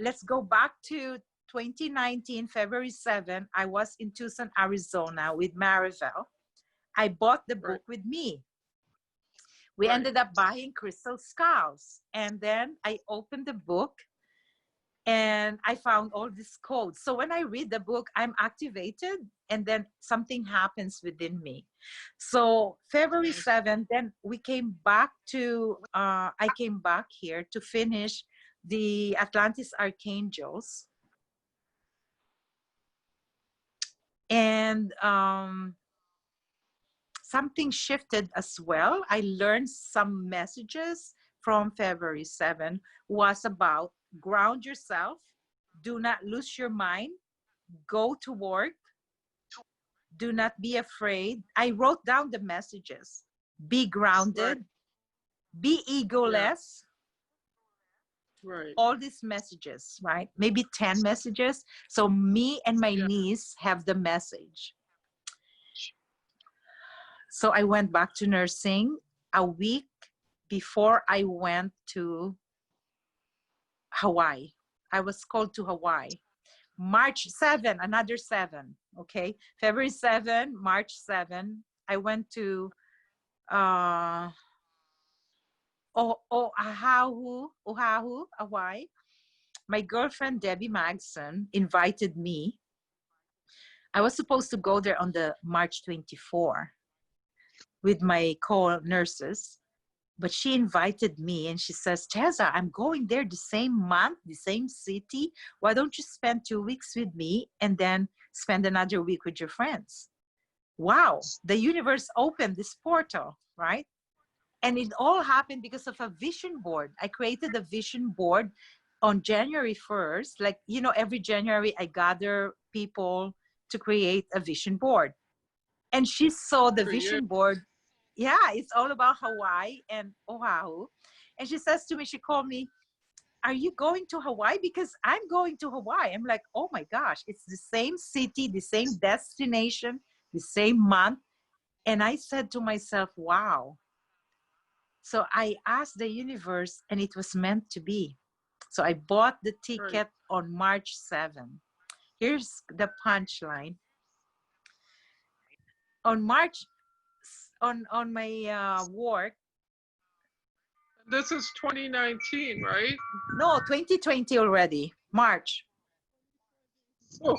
let's go back to 2019, February 7. I was in Tucson, Arizona with Maribel. I bought the book with me. We ended up buying crystal skulls. And then I opened the book and I found all these codes. So when I read the book, I'm activated and then something happens within me. So February 7th, then we came back to, I came back here to finish the Atlantis Archangels. And something shifted as well. I learned some messages from February 7 was about ground yourself, do not lose your mind, go to work, do not be afraid. I wrote down the messages. be grounded, be egoless. Right. All these messages, right? Maybe 10 messages. So me and my niece have the message. So I went back to nursing a week before I went to Hawaii. I was called to Hawaii. March 7, another 7, okay? February 7, March 7, I went to Oahu, Hawaii. My girlfriend, Debbie Magson, invited me. I was supposed to go there on the March 24 with my co-nurses, but she invited me and she says, Teza, I'm going there the same month, the same city. Why don't you spend 2 weeks with me and then spend another week with your friends? Wow, the universe opened this portal, right? And it all happened because of a vision board. I created a vision board on January 1st. Like, you know, every January I gather people to create a vision board. And she saw the vision board. Yeah, it's all about Hawaii and Oahu. And she says to me, she called me, are you going to Hawaii? Because I'm going to Hawaii. I'm like, oh my gosh, it's the same city, the same destination, the same month. And I said to myself, wow. So I asked the universe and it was meant to be. So I bought the ticket on March 7. Here's the punchline. On March, on my work. This is 2019, right? No, 2020 already, March. So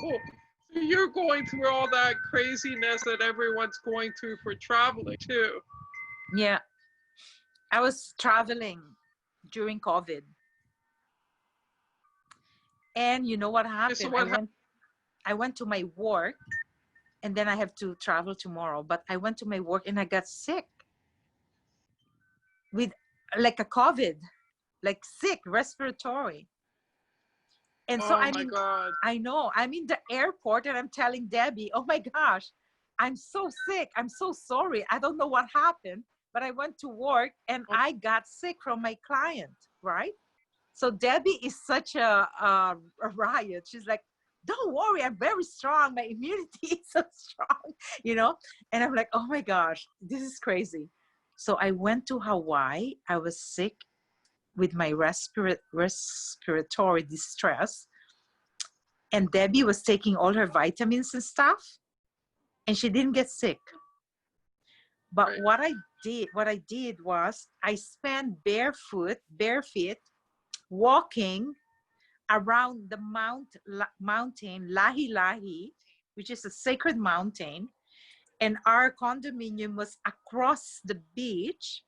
you're going through all that craziness that everyone's going through for traveling too. Yeah, I was traveling during COVID. And you know what happened? So I went to my work and then I have to travel tomorrow. But I went to my work and I got sick with like a COVID, like sick, respiratory. And so I know, I'm in the airport and I'm telling Debbie, oh my gosh, I'm so sick. I'm so sorry. I don't know what happened, but I went to work and I got sick from my client, right? So Debbie is such a riot. She's like, don't worry, I'm very strong. My immunity is so strong, you know? And I'm like, oh my gosh, this is crazy. So I went to Hawaii. I was sick with my respiratory distress. And Debbie was taking all her vitamins and stuff. And she didn't get sick. But what I did was I spent barefoot, walking around the mountain, Lahi Lahi, which is a sacred mountain. And our condominium was across the beach.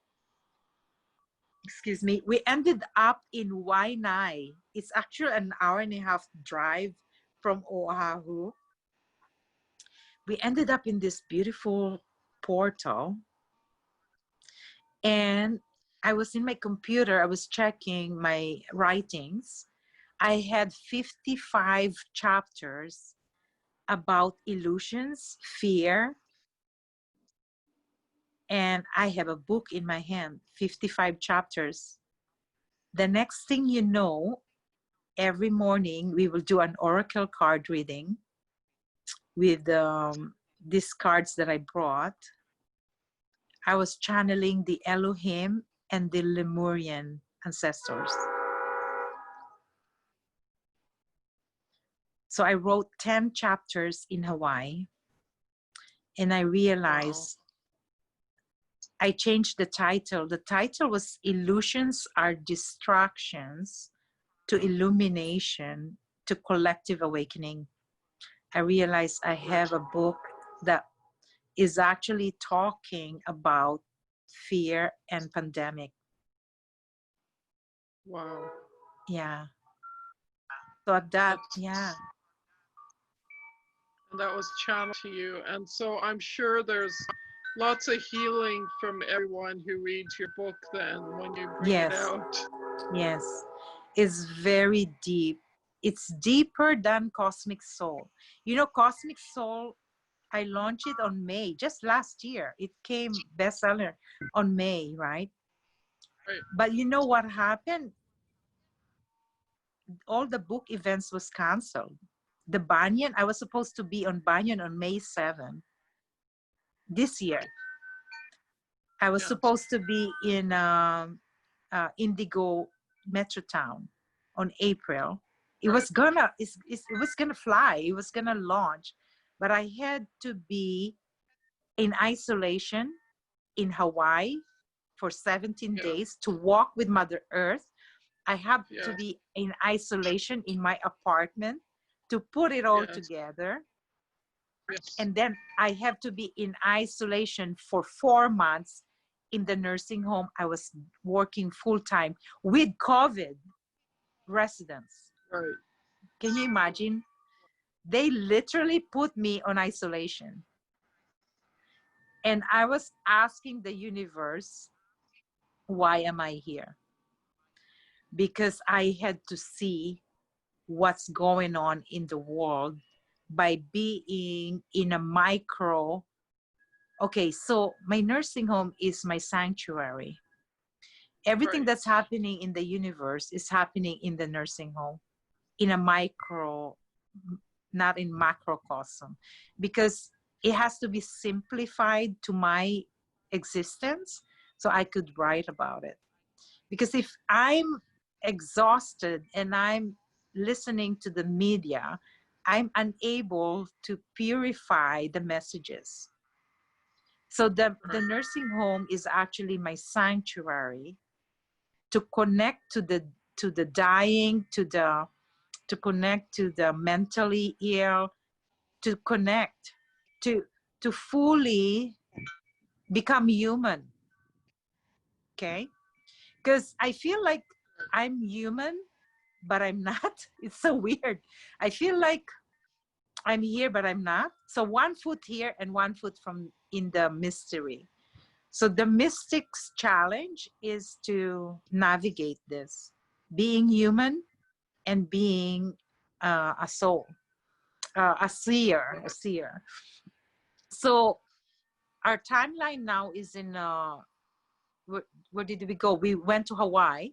Excuse me. We ended up in Waianae. It's actually an hour and a half drive from Oahu. We ended up in this beautiful portal. And I was in my computer. I was checking my writings. I had 55 chapters about illusions, fear, and I have a book in my hand, 55 chapters. The next thing you know, every morning we will do an oracle card reading with these cards that I brought. I was channeling the Elohim and the Lemurian ancestors. So I wrote 10 chapters in Hawaii, and I realized I changed the title. The title was Illusions Are Distractions to Illumination to Collective Awakening. I realized I have a book that is actually talking about fear and pandemic. Wow. Yeah. So that, yeah. And that was channeled to you. And so I'm sure there's lots of healing from everyone who reads your book then when you bring it out. Yes. It's very deep. It's deeper than Cosmic Soul. You know, Cosmic Soul I launched it on May, just last year. It came bestseller on May, right? Right. But you know what happened? All the book events was canceled. The Banyan, I was supposed to be on Banyan on May 7th this year. I was Yes. supposed to be in Indigo Metrotown on April. It was gonna it was gonna fly. It was gonna launch, but I had to be in isolation in Hawaii for 17 Yeah. days to walk with Mother Earth. I have to Yes. be in isolation in my apartment to put it all Yes. together. Yes. And then I have to be in isolation for 4 months in the nursing home. I was working full time with COVID residents. Right. Can you imagine? They literally put me on isolation. And I was asking the universe, why am I here? Because I had to see what's going on in the world by being in a micro. Okay, so my nursing home is my sanctuary. Everything Right. that's happening in the universe is happening in the nursing home in a micro, not in macrocosm, because it has to be simplified to my existence so I could write about it. Because if I'm exhausted and I'm listening to the media, I'm unable to purify the messages. So the nursing home is actually my sanctuary to connect to the dying, to connect to the mentally ill, to connect to to fully become human. Okay, because I feel like I'm human but I'm not. It's so weird. I feel like I'm here but I'm not. So 1 foot here and 1 foot from in the mystery. So the mystics challenge is to navigate this, being human and being a soul, a seer, a seer. So our timeline now is in where did we go? We went to Hawaii.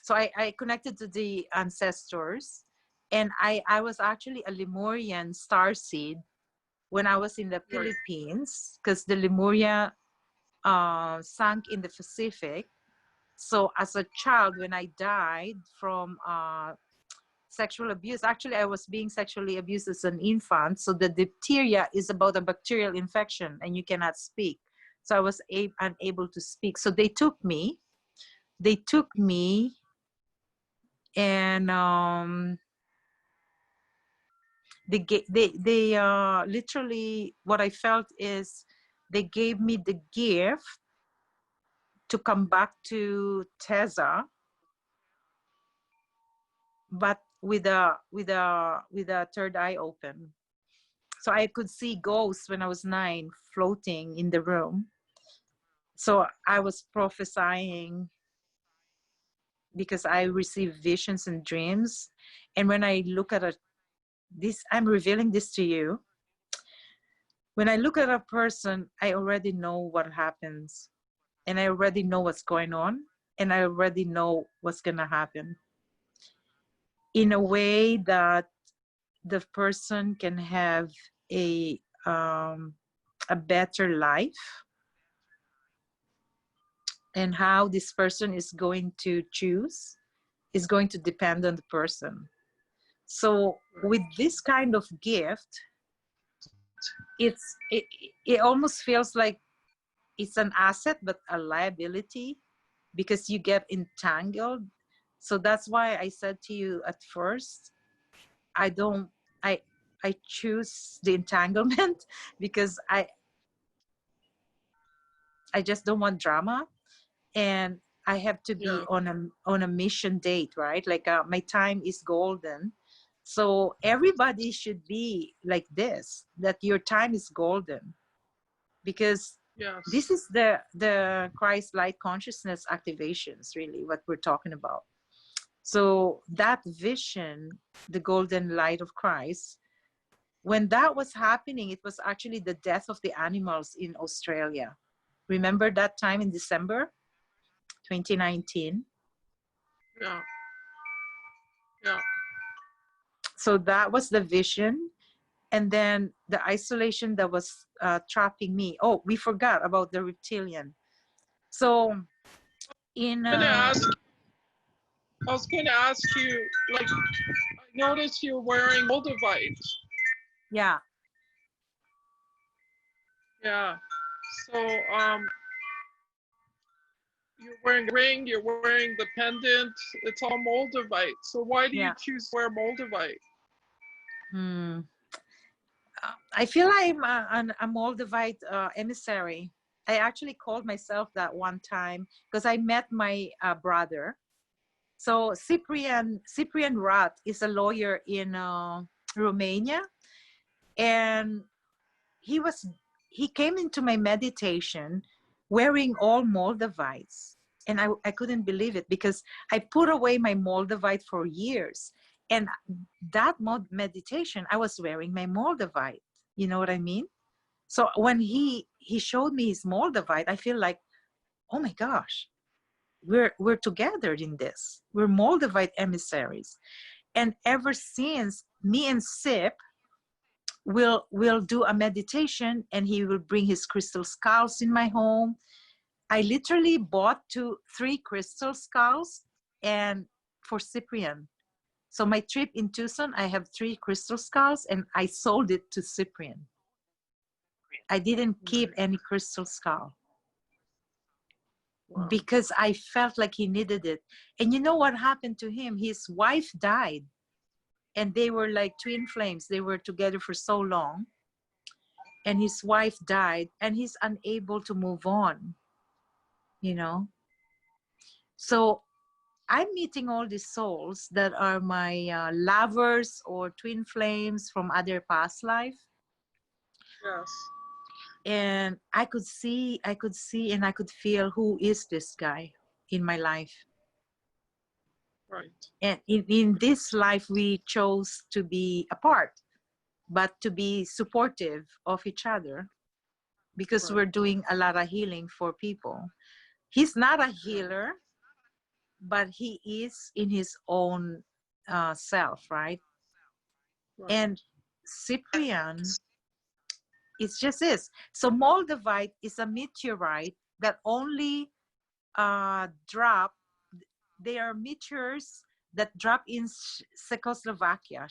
So I connected to the ancestors, and I was actually a Lemurian starseed when I was in the Right. Philippines, because the Lemuria sank in the Pacific. So as a child, when I died from sexual abuse, actually I was being sexually abused as an infant. So the diphtheria is about a bacterial infection and you cannot speak. So I was unable to speak. So they took me and they literally, what I felt is they gave me the gift to come back to Teza, but with a third eye open. So I could see ghosts when I was 9 floating in the room. So I was prophesying because I received visions and dreams. And when I look at this, I'm revealing this to you. When I look at a person, I already know what happens. And I already know what's going on. And I already know what's going to happen. In a way that the person can have a better life, and how this person is going to choose is going to depend on the person. So with this kind of gift, it almost feels like it's an asset but a liability, because you get entangled. So that's why I said to you at first, I don't I choose the entanglement because I just don't want drama, and I have to be Yeah. on a mission date, right? Like my time is golden. So everybody should be like this, that your time is golden, because Yes. this is the Christ light consciousness activations, really what we're talking about. So that vision, the golden light of Christ, when that was happening, it was actually the death of the animals in Australia. Remember that time in December 2019? Yeah. Yeah. So that was the vision. And then the isolation that was trapping me. Oh, we forgot about the reptilian. So in I'm gonna ask. I was gonna ask you. Like, I noticed you're wearing Moldavite. yeah, Yeah. So you're wearing a ring. You're wearing the pendant. It's all Moldavite. So why do you yeah. choose to wear Moldavite? Hmm. I feel I'm a Moldavite emissary. I actually called myself that one time because I met my brother. So Cyprian Rat is a lawyer in Romania, and he was he came into my meditation wearing all Moldavites, and I couldn't believe it because I put away my Moldavite for years, and that meditation I was wearing my Moldavite. You know what I mean? So when he showed me his Moldavite, I feel like, oh my gosh, we're together in this. We're Moldavite emissaries. And ever since, me and Sip will do a meditation, and he will bring his crystal skulls in my home. I literally bought 3 crystal skulls and for Cyprian. So my trip in Tucson, I have 3 crystal skulls and I sold it to Cyprian. I didn't keep any crystal skull. Wow. Because I felt like he needed it. And you know what happened to him? His wife died, and they were like twin flames. They were together for so long, and his wife died, and he's unable to move on, you know? So I'm meeting all these souls that are my lovers or twin flames from other past life. Yes. And I could see and I could feel, who is this guy in my life? Right. And in this life, we chose to be apart, but to be supportive of each other, because Right. we're doing a lot of healing for people. He's not a healer, but he is in his own self, right? Right. And Cyprian, it's just this. So Moldavite is a meteorite that only drop. They are meteors that drop in Czechoslovakia,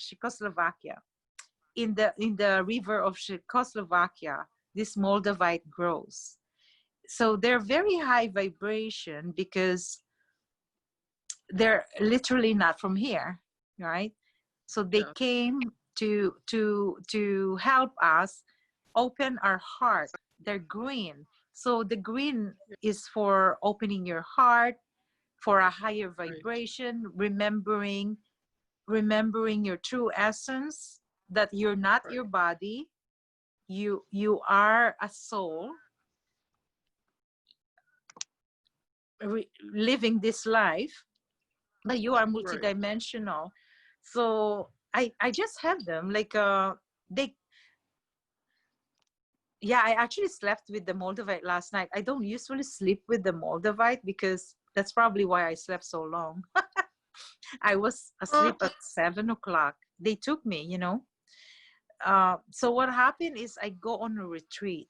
in the river of Czechoslovakia. This Moldavite grows. So they're very high vibration because they're literally not from here, right? So they Yeah. came to help us open our heart. They're green. So the green is for opening your heart, for a higher Right. vibration, remembering your true essence, that you're not Right. your body, you are a soul living this life, but you are Right. multidimensional. So I just have them like they yeah, I actually slept with the Moldavite last night. I don't usually sleep with the Moldavite because that's probably why I slept so long. I was asleep at 7 o'clock. They took me, you know. So what happened is I go on a retreat.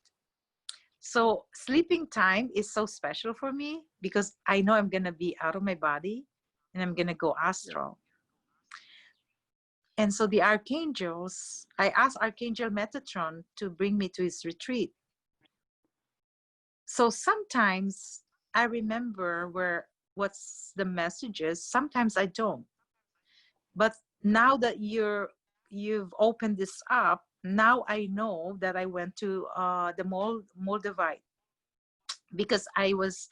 So sleeping time is so special for me because I know I'm gonna be out of my body and I'm gonna go astral. And so the archangels, I asked Archangel Metatron to bring me to his retreat. So sometimes I remember what's the messages, sometimes I don't. But now that you've opened this up, now I know that I went to the Moldavite because I was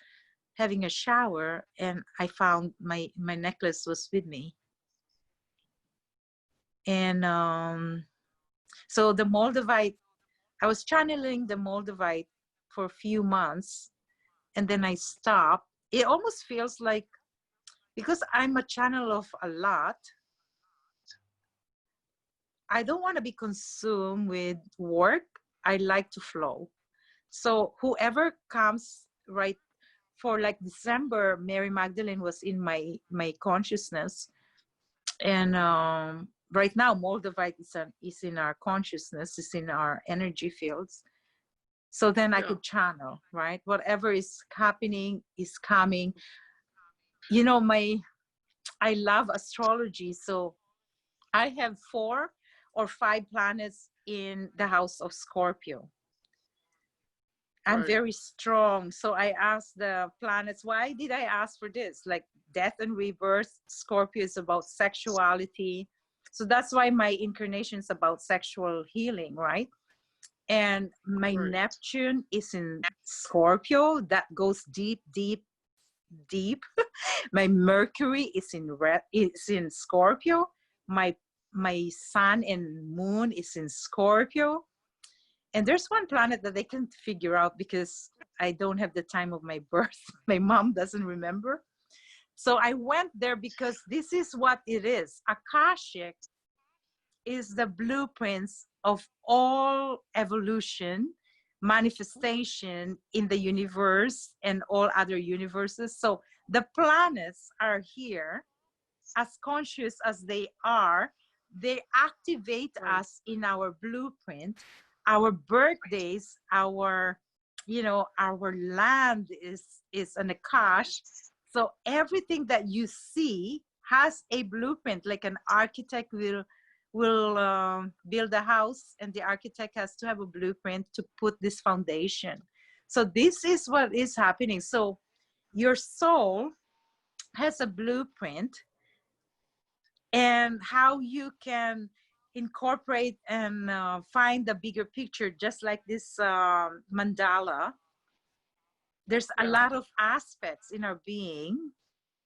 having a shower and I found my necklace was with me. And so the Moldavite, I was channeling the Moldavite for a few months, and then I stopped. It almost feels like, because I'm a channel of a lot, I don't want to be consumed with work. I like to flow. So whoever comes, right, for like December, Mary Magdalene was in my consciousness, and right now Moldavite is in our consciousness, is in our energy fields. So then I Yeah. could channel, right? Whatever is happening is coming. You know, I love astrology, so I have 4 or 5 planets in the house of Scorpio. I'm Right. very strong. So I asked the planets, why did I ask for this? Like death and rebirth, Scorpio is about sexuality. So that's why my incarnation is about sexual healing, right? And my Right. Neptune is in Scorpio. That goes deep, deep, deep. My Mercury is in Scorpio. My sun and moon is in Scorpio. And there's one planet that they can't figure out because I don't have the time of my birth. My mom doesn't remember. So I went there because this is what it is. Akashic is the blueprints of all evolution, manifestation in the universe and all other universes. So the planets are here as conscious as they are. They activate Right. us in our blueprint. Our birthdays, our, you know, our land is an akash. So everything that you see has a blueprint. Like an architect will build a house, and the architect has to have a blueprint to put this foundation. So this is what is happening. So your soul has a blueprint, and how you can incorporate and find the bigger picture, just like this mandala. There's a Yeah. lot of aspects in our being,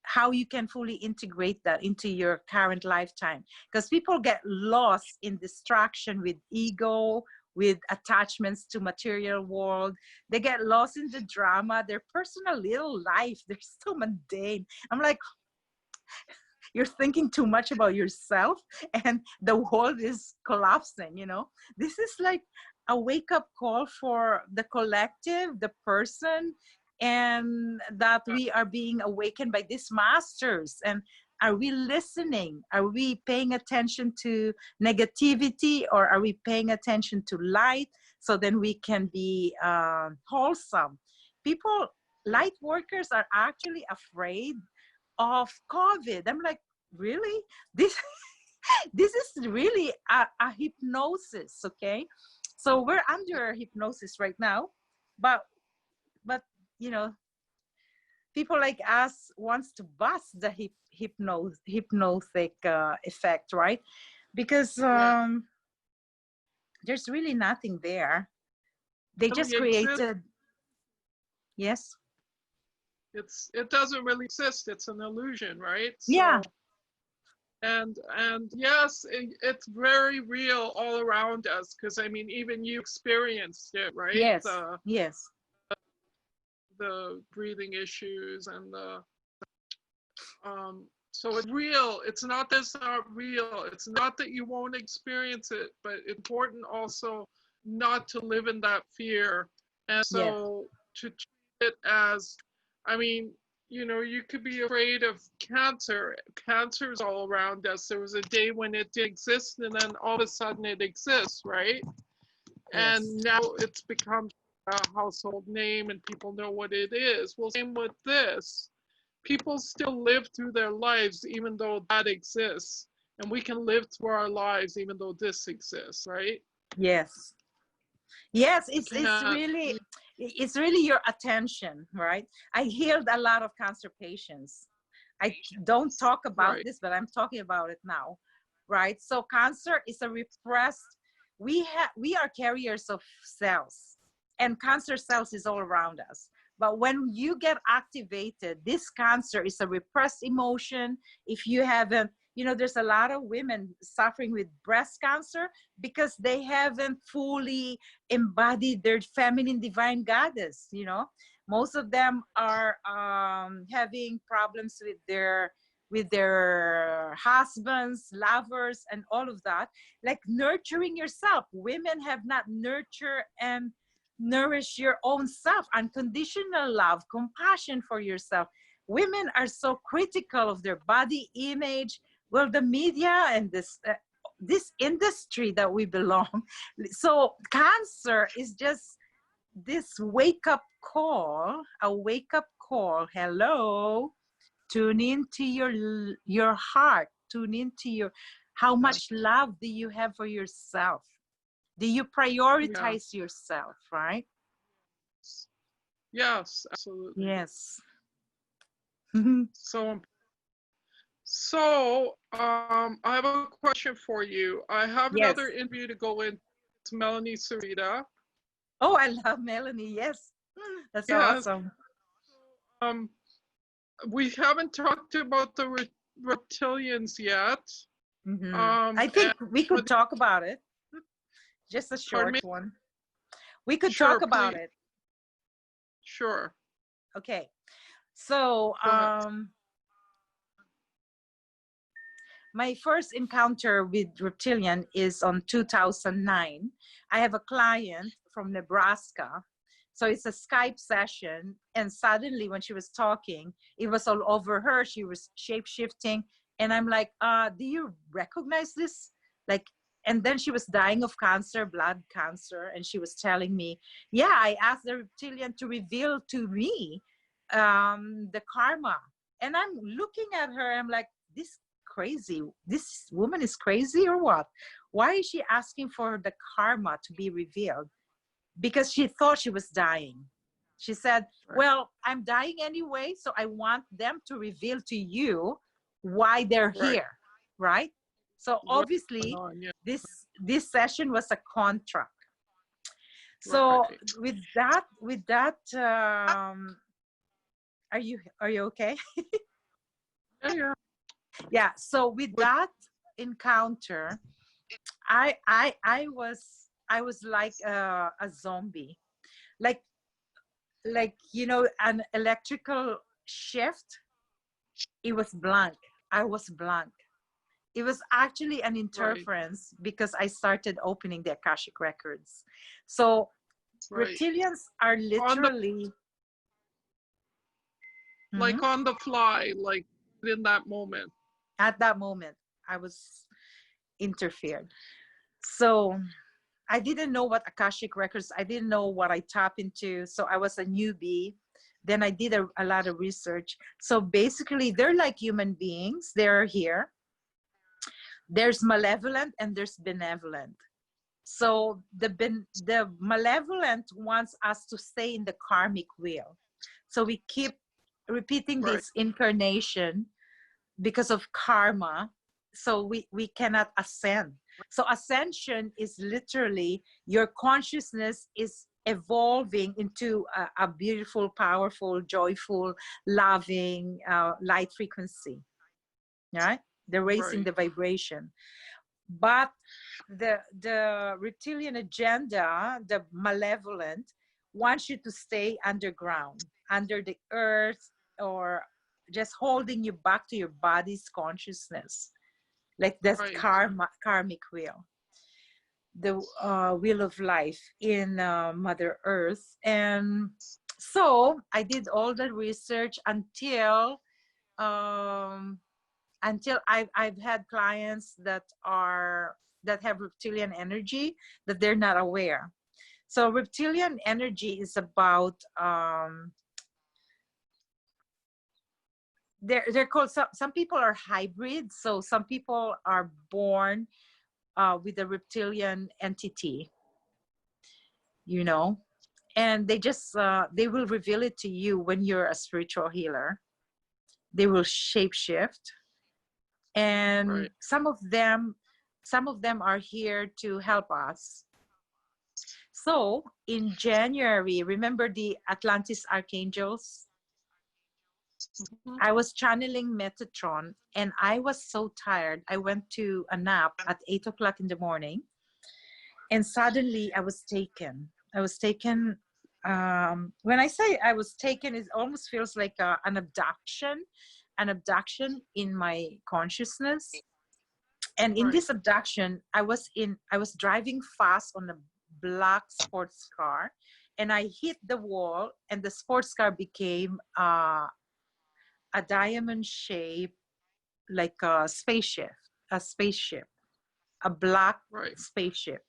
how you can fully integrate that into your current lifetime, because people get lost in distraction with ego, with attachments to material world. They get lost in the drama, their personal little life, they're so mundane. I'm like, you're thinking too much about yourself and the world is collapsing, you know. This is like a wake-up call for the collective, the person, and that we are being awakened by these masters. And are we listening? Are we paying attention to negativity, or are we paying attention to light, so then we can be wholesome? People, light workers, are actually afraid of COVID. I'm like, really? This this is really a hypnosis, okay? So we're under hypnosis right now, but you know, people like us wants to bust the hypnotic effect, right? Because Right. there's really nothing there. They just Really exists. created, yes, It doesn't really exist. It's an illusion, right? yeah, So and yes, it's very real all around us, because I mean, even you experienced it, right? yes, yes, The breathing issues and the so it's real. It's not that it's not real. It's not that you won't experience it, but it's important also not to live in that fear. And yes, so to treat it as, I mean, you know, you could be afraid of cancer. Cancer's all around us. There was a day when it didn't exist, and then all of a sudden it exists, right? And yes, now it's become a household name and people know what it is. Well, same with this. People still live through their lives even though that exists. And we can live through our lives even though this exists, right? yes. Yes, You cannot, it's really your attention, right? I healed a lot of cancer patients. I don't talk about right, this, but I'm talking about it now, right? So cancer is a repressed, we are carriers of cells, and cancer cells is all around us. But when you get activated, this cancer is a repressed emotion. If you haven't, you know, there's a lot of women suffering with breast cancer because they haven't fully embodied their feminine divine goddess, you know. Most of them are having problems with their with their husbands, lovers, and all of that, like nurturing yourself. Women have not nurtured and nourish your own self, unconditional love, compassion for yourself. Women are so critical of their body image. Well, the media and this industry that we belong. So Cancer is just this wake up call, a wake up call. Hello, tune into your heart. Tune into your, how much love do you have for yourself? Do you prioritize yourself, right? Yes, absolutely. Yes. So, I have a question for you. I have Yes. another interview to go in. It's Melanie Sarita. Oh, I love Melanie. Yes, that's awesome. We haven't talked about the reptilians yet. I think we could talk about it. Just a short one. We could talk about it. Sure. Okay. So, my first encounter with reptilian is on 2009. I have a client from Nebraska. So it's a Skype session. And suddenly when she was talking, it was all over her. She was shape-shifting. And I'm like, do you recognize this? Like, and then she was dying of cancer, blood cancer. And she was telling me, yeah, I asked the reptilian to reveal to me the karma. And I'm looking at her, I'm like, this woman is crazy or what? Why is she asking for the karma to be revealed? Because she thought she was dying. She said, well, I'm dying anyway, so I want them to reveal to you why they're here, right? So obviously this session was a contract. So with that are you okay? Yeah, so with that encounter, I was like a zombie, like you know, an electrical shift. It was blank. I was blank. It was actually an interference because I started opening the Akashic records. So reptilians are literally like on the fly, like in that moment. At that moment, I was interfered. So I didn't know what Akashic records, I didn't know what I tap into. So I was a newbie. Then I did a lot of research. So basically, they're like human beings. They're here. There's malevolent and there's benevolent. So the malevolent wants us to stay in the karmic wheel. So we keep repeating this incarnation because of karma. So we cannot ascend. So ascension is literally your consciousness is evolving into a beautiful, powerful, joyful, loving light frequency. Right? They're raising the vibration. But the reptilian agenda, the malevolent, wants you to stay underground, under the earth, or just holding you back to your body's consciousness, like that karmic wheel, the wheel of life in Mother Earth. And so I did all the research until I've had clients that have reptilian energy that they're not aware. So reptilian energy is about they're called, some people are hybrids. So some people are born with a reptilian entity, you know, and they just they will reveal it to you when you're a spiritual healer. They will shapeshift. And some of them are here to help us. So in January, remember the Atlantis Archangels? I was channeling Metatron and I was so tired. I went to a nap at 8 o'clock in the morning and suddenly I was taken. When I say I was taken, it almost feels like an abduction. an abduction in my consciousness. And in this abduction, I was driving fast on a black sports car, and I hit the wall, and the sports car became a diamond shape, like a spaceship, a black spaceship.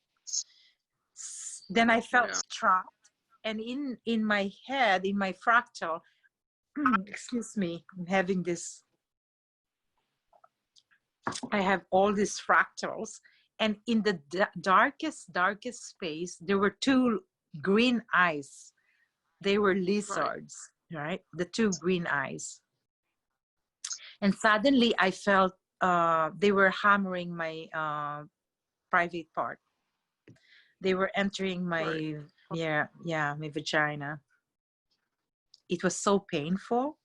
Then I felt trapped, and in my head, in my fractal, excuse me, I'm having this, I have all these fractals, and in the darkest space, there were two green eyes. They were lizards, right? The two green eyes. And suddenly I felt they were hammering my private part. They were entering my, my vagina. It was so painful.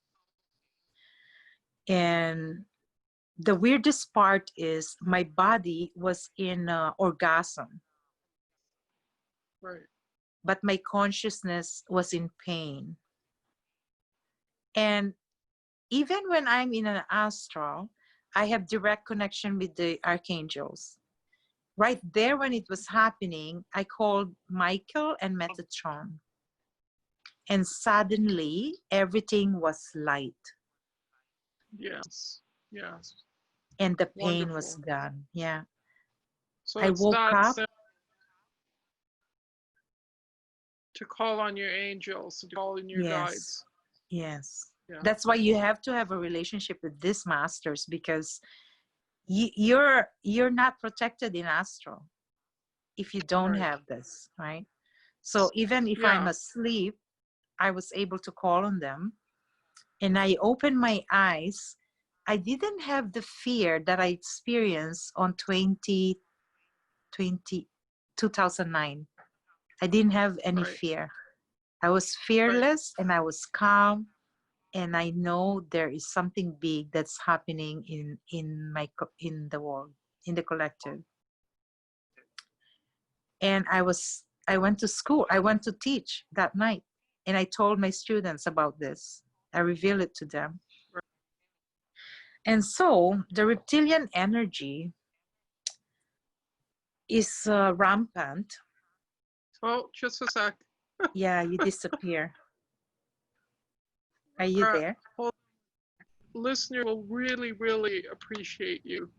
And the weirdest part is my body was in orgasm. But my consciousness was in pain. And even when I'm in an astral, I have direct connection with the archangels. Right there when it was happening, I called Michael and Metatron. And suddenly, everything was light. Yes. And the pain was gone. Yeah. So I woke up to call on your angels, to call in your guides. Yes. Yeah. That's why you have to have a relationship with these masters, because you're not protected in astral if you don't have this, right? So even if I'm asleep, I was able to call on them, and I opened my eyes. I didn't have the fear that I experienced on 2009. I didn't have any fear. I was fearless and I was calm, and I know there is something big that's happening in the world, in the collective. And I went to school. I went to teach that night, and I told my students about this. I revealed it to them. And so the reptilian energy is rampant. Oh, just a sec. Yeah, you disappear. Are you there? Listener will really, really appreciate you.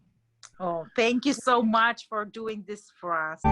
Oh, thank you so much for doing this for us.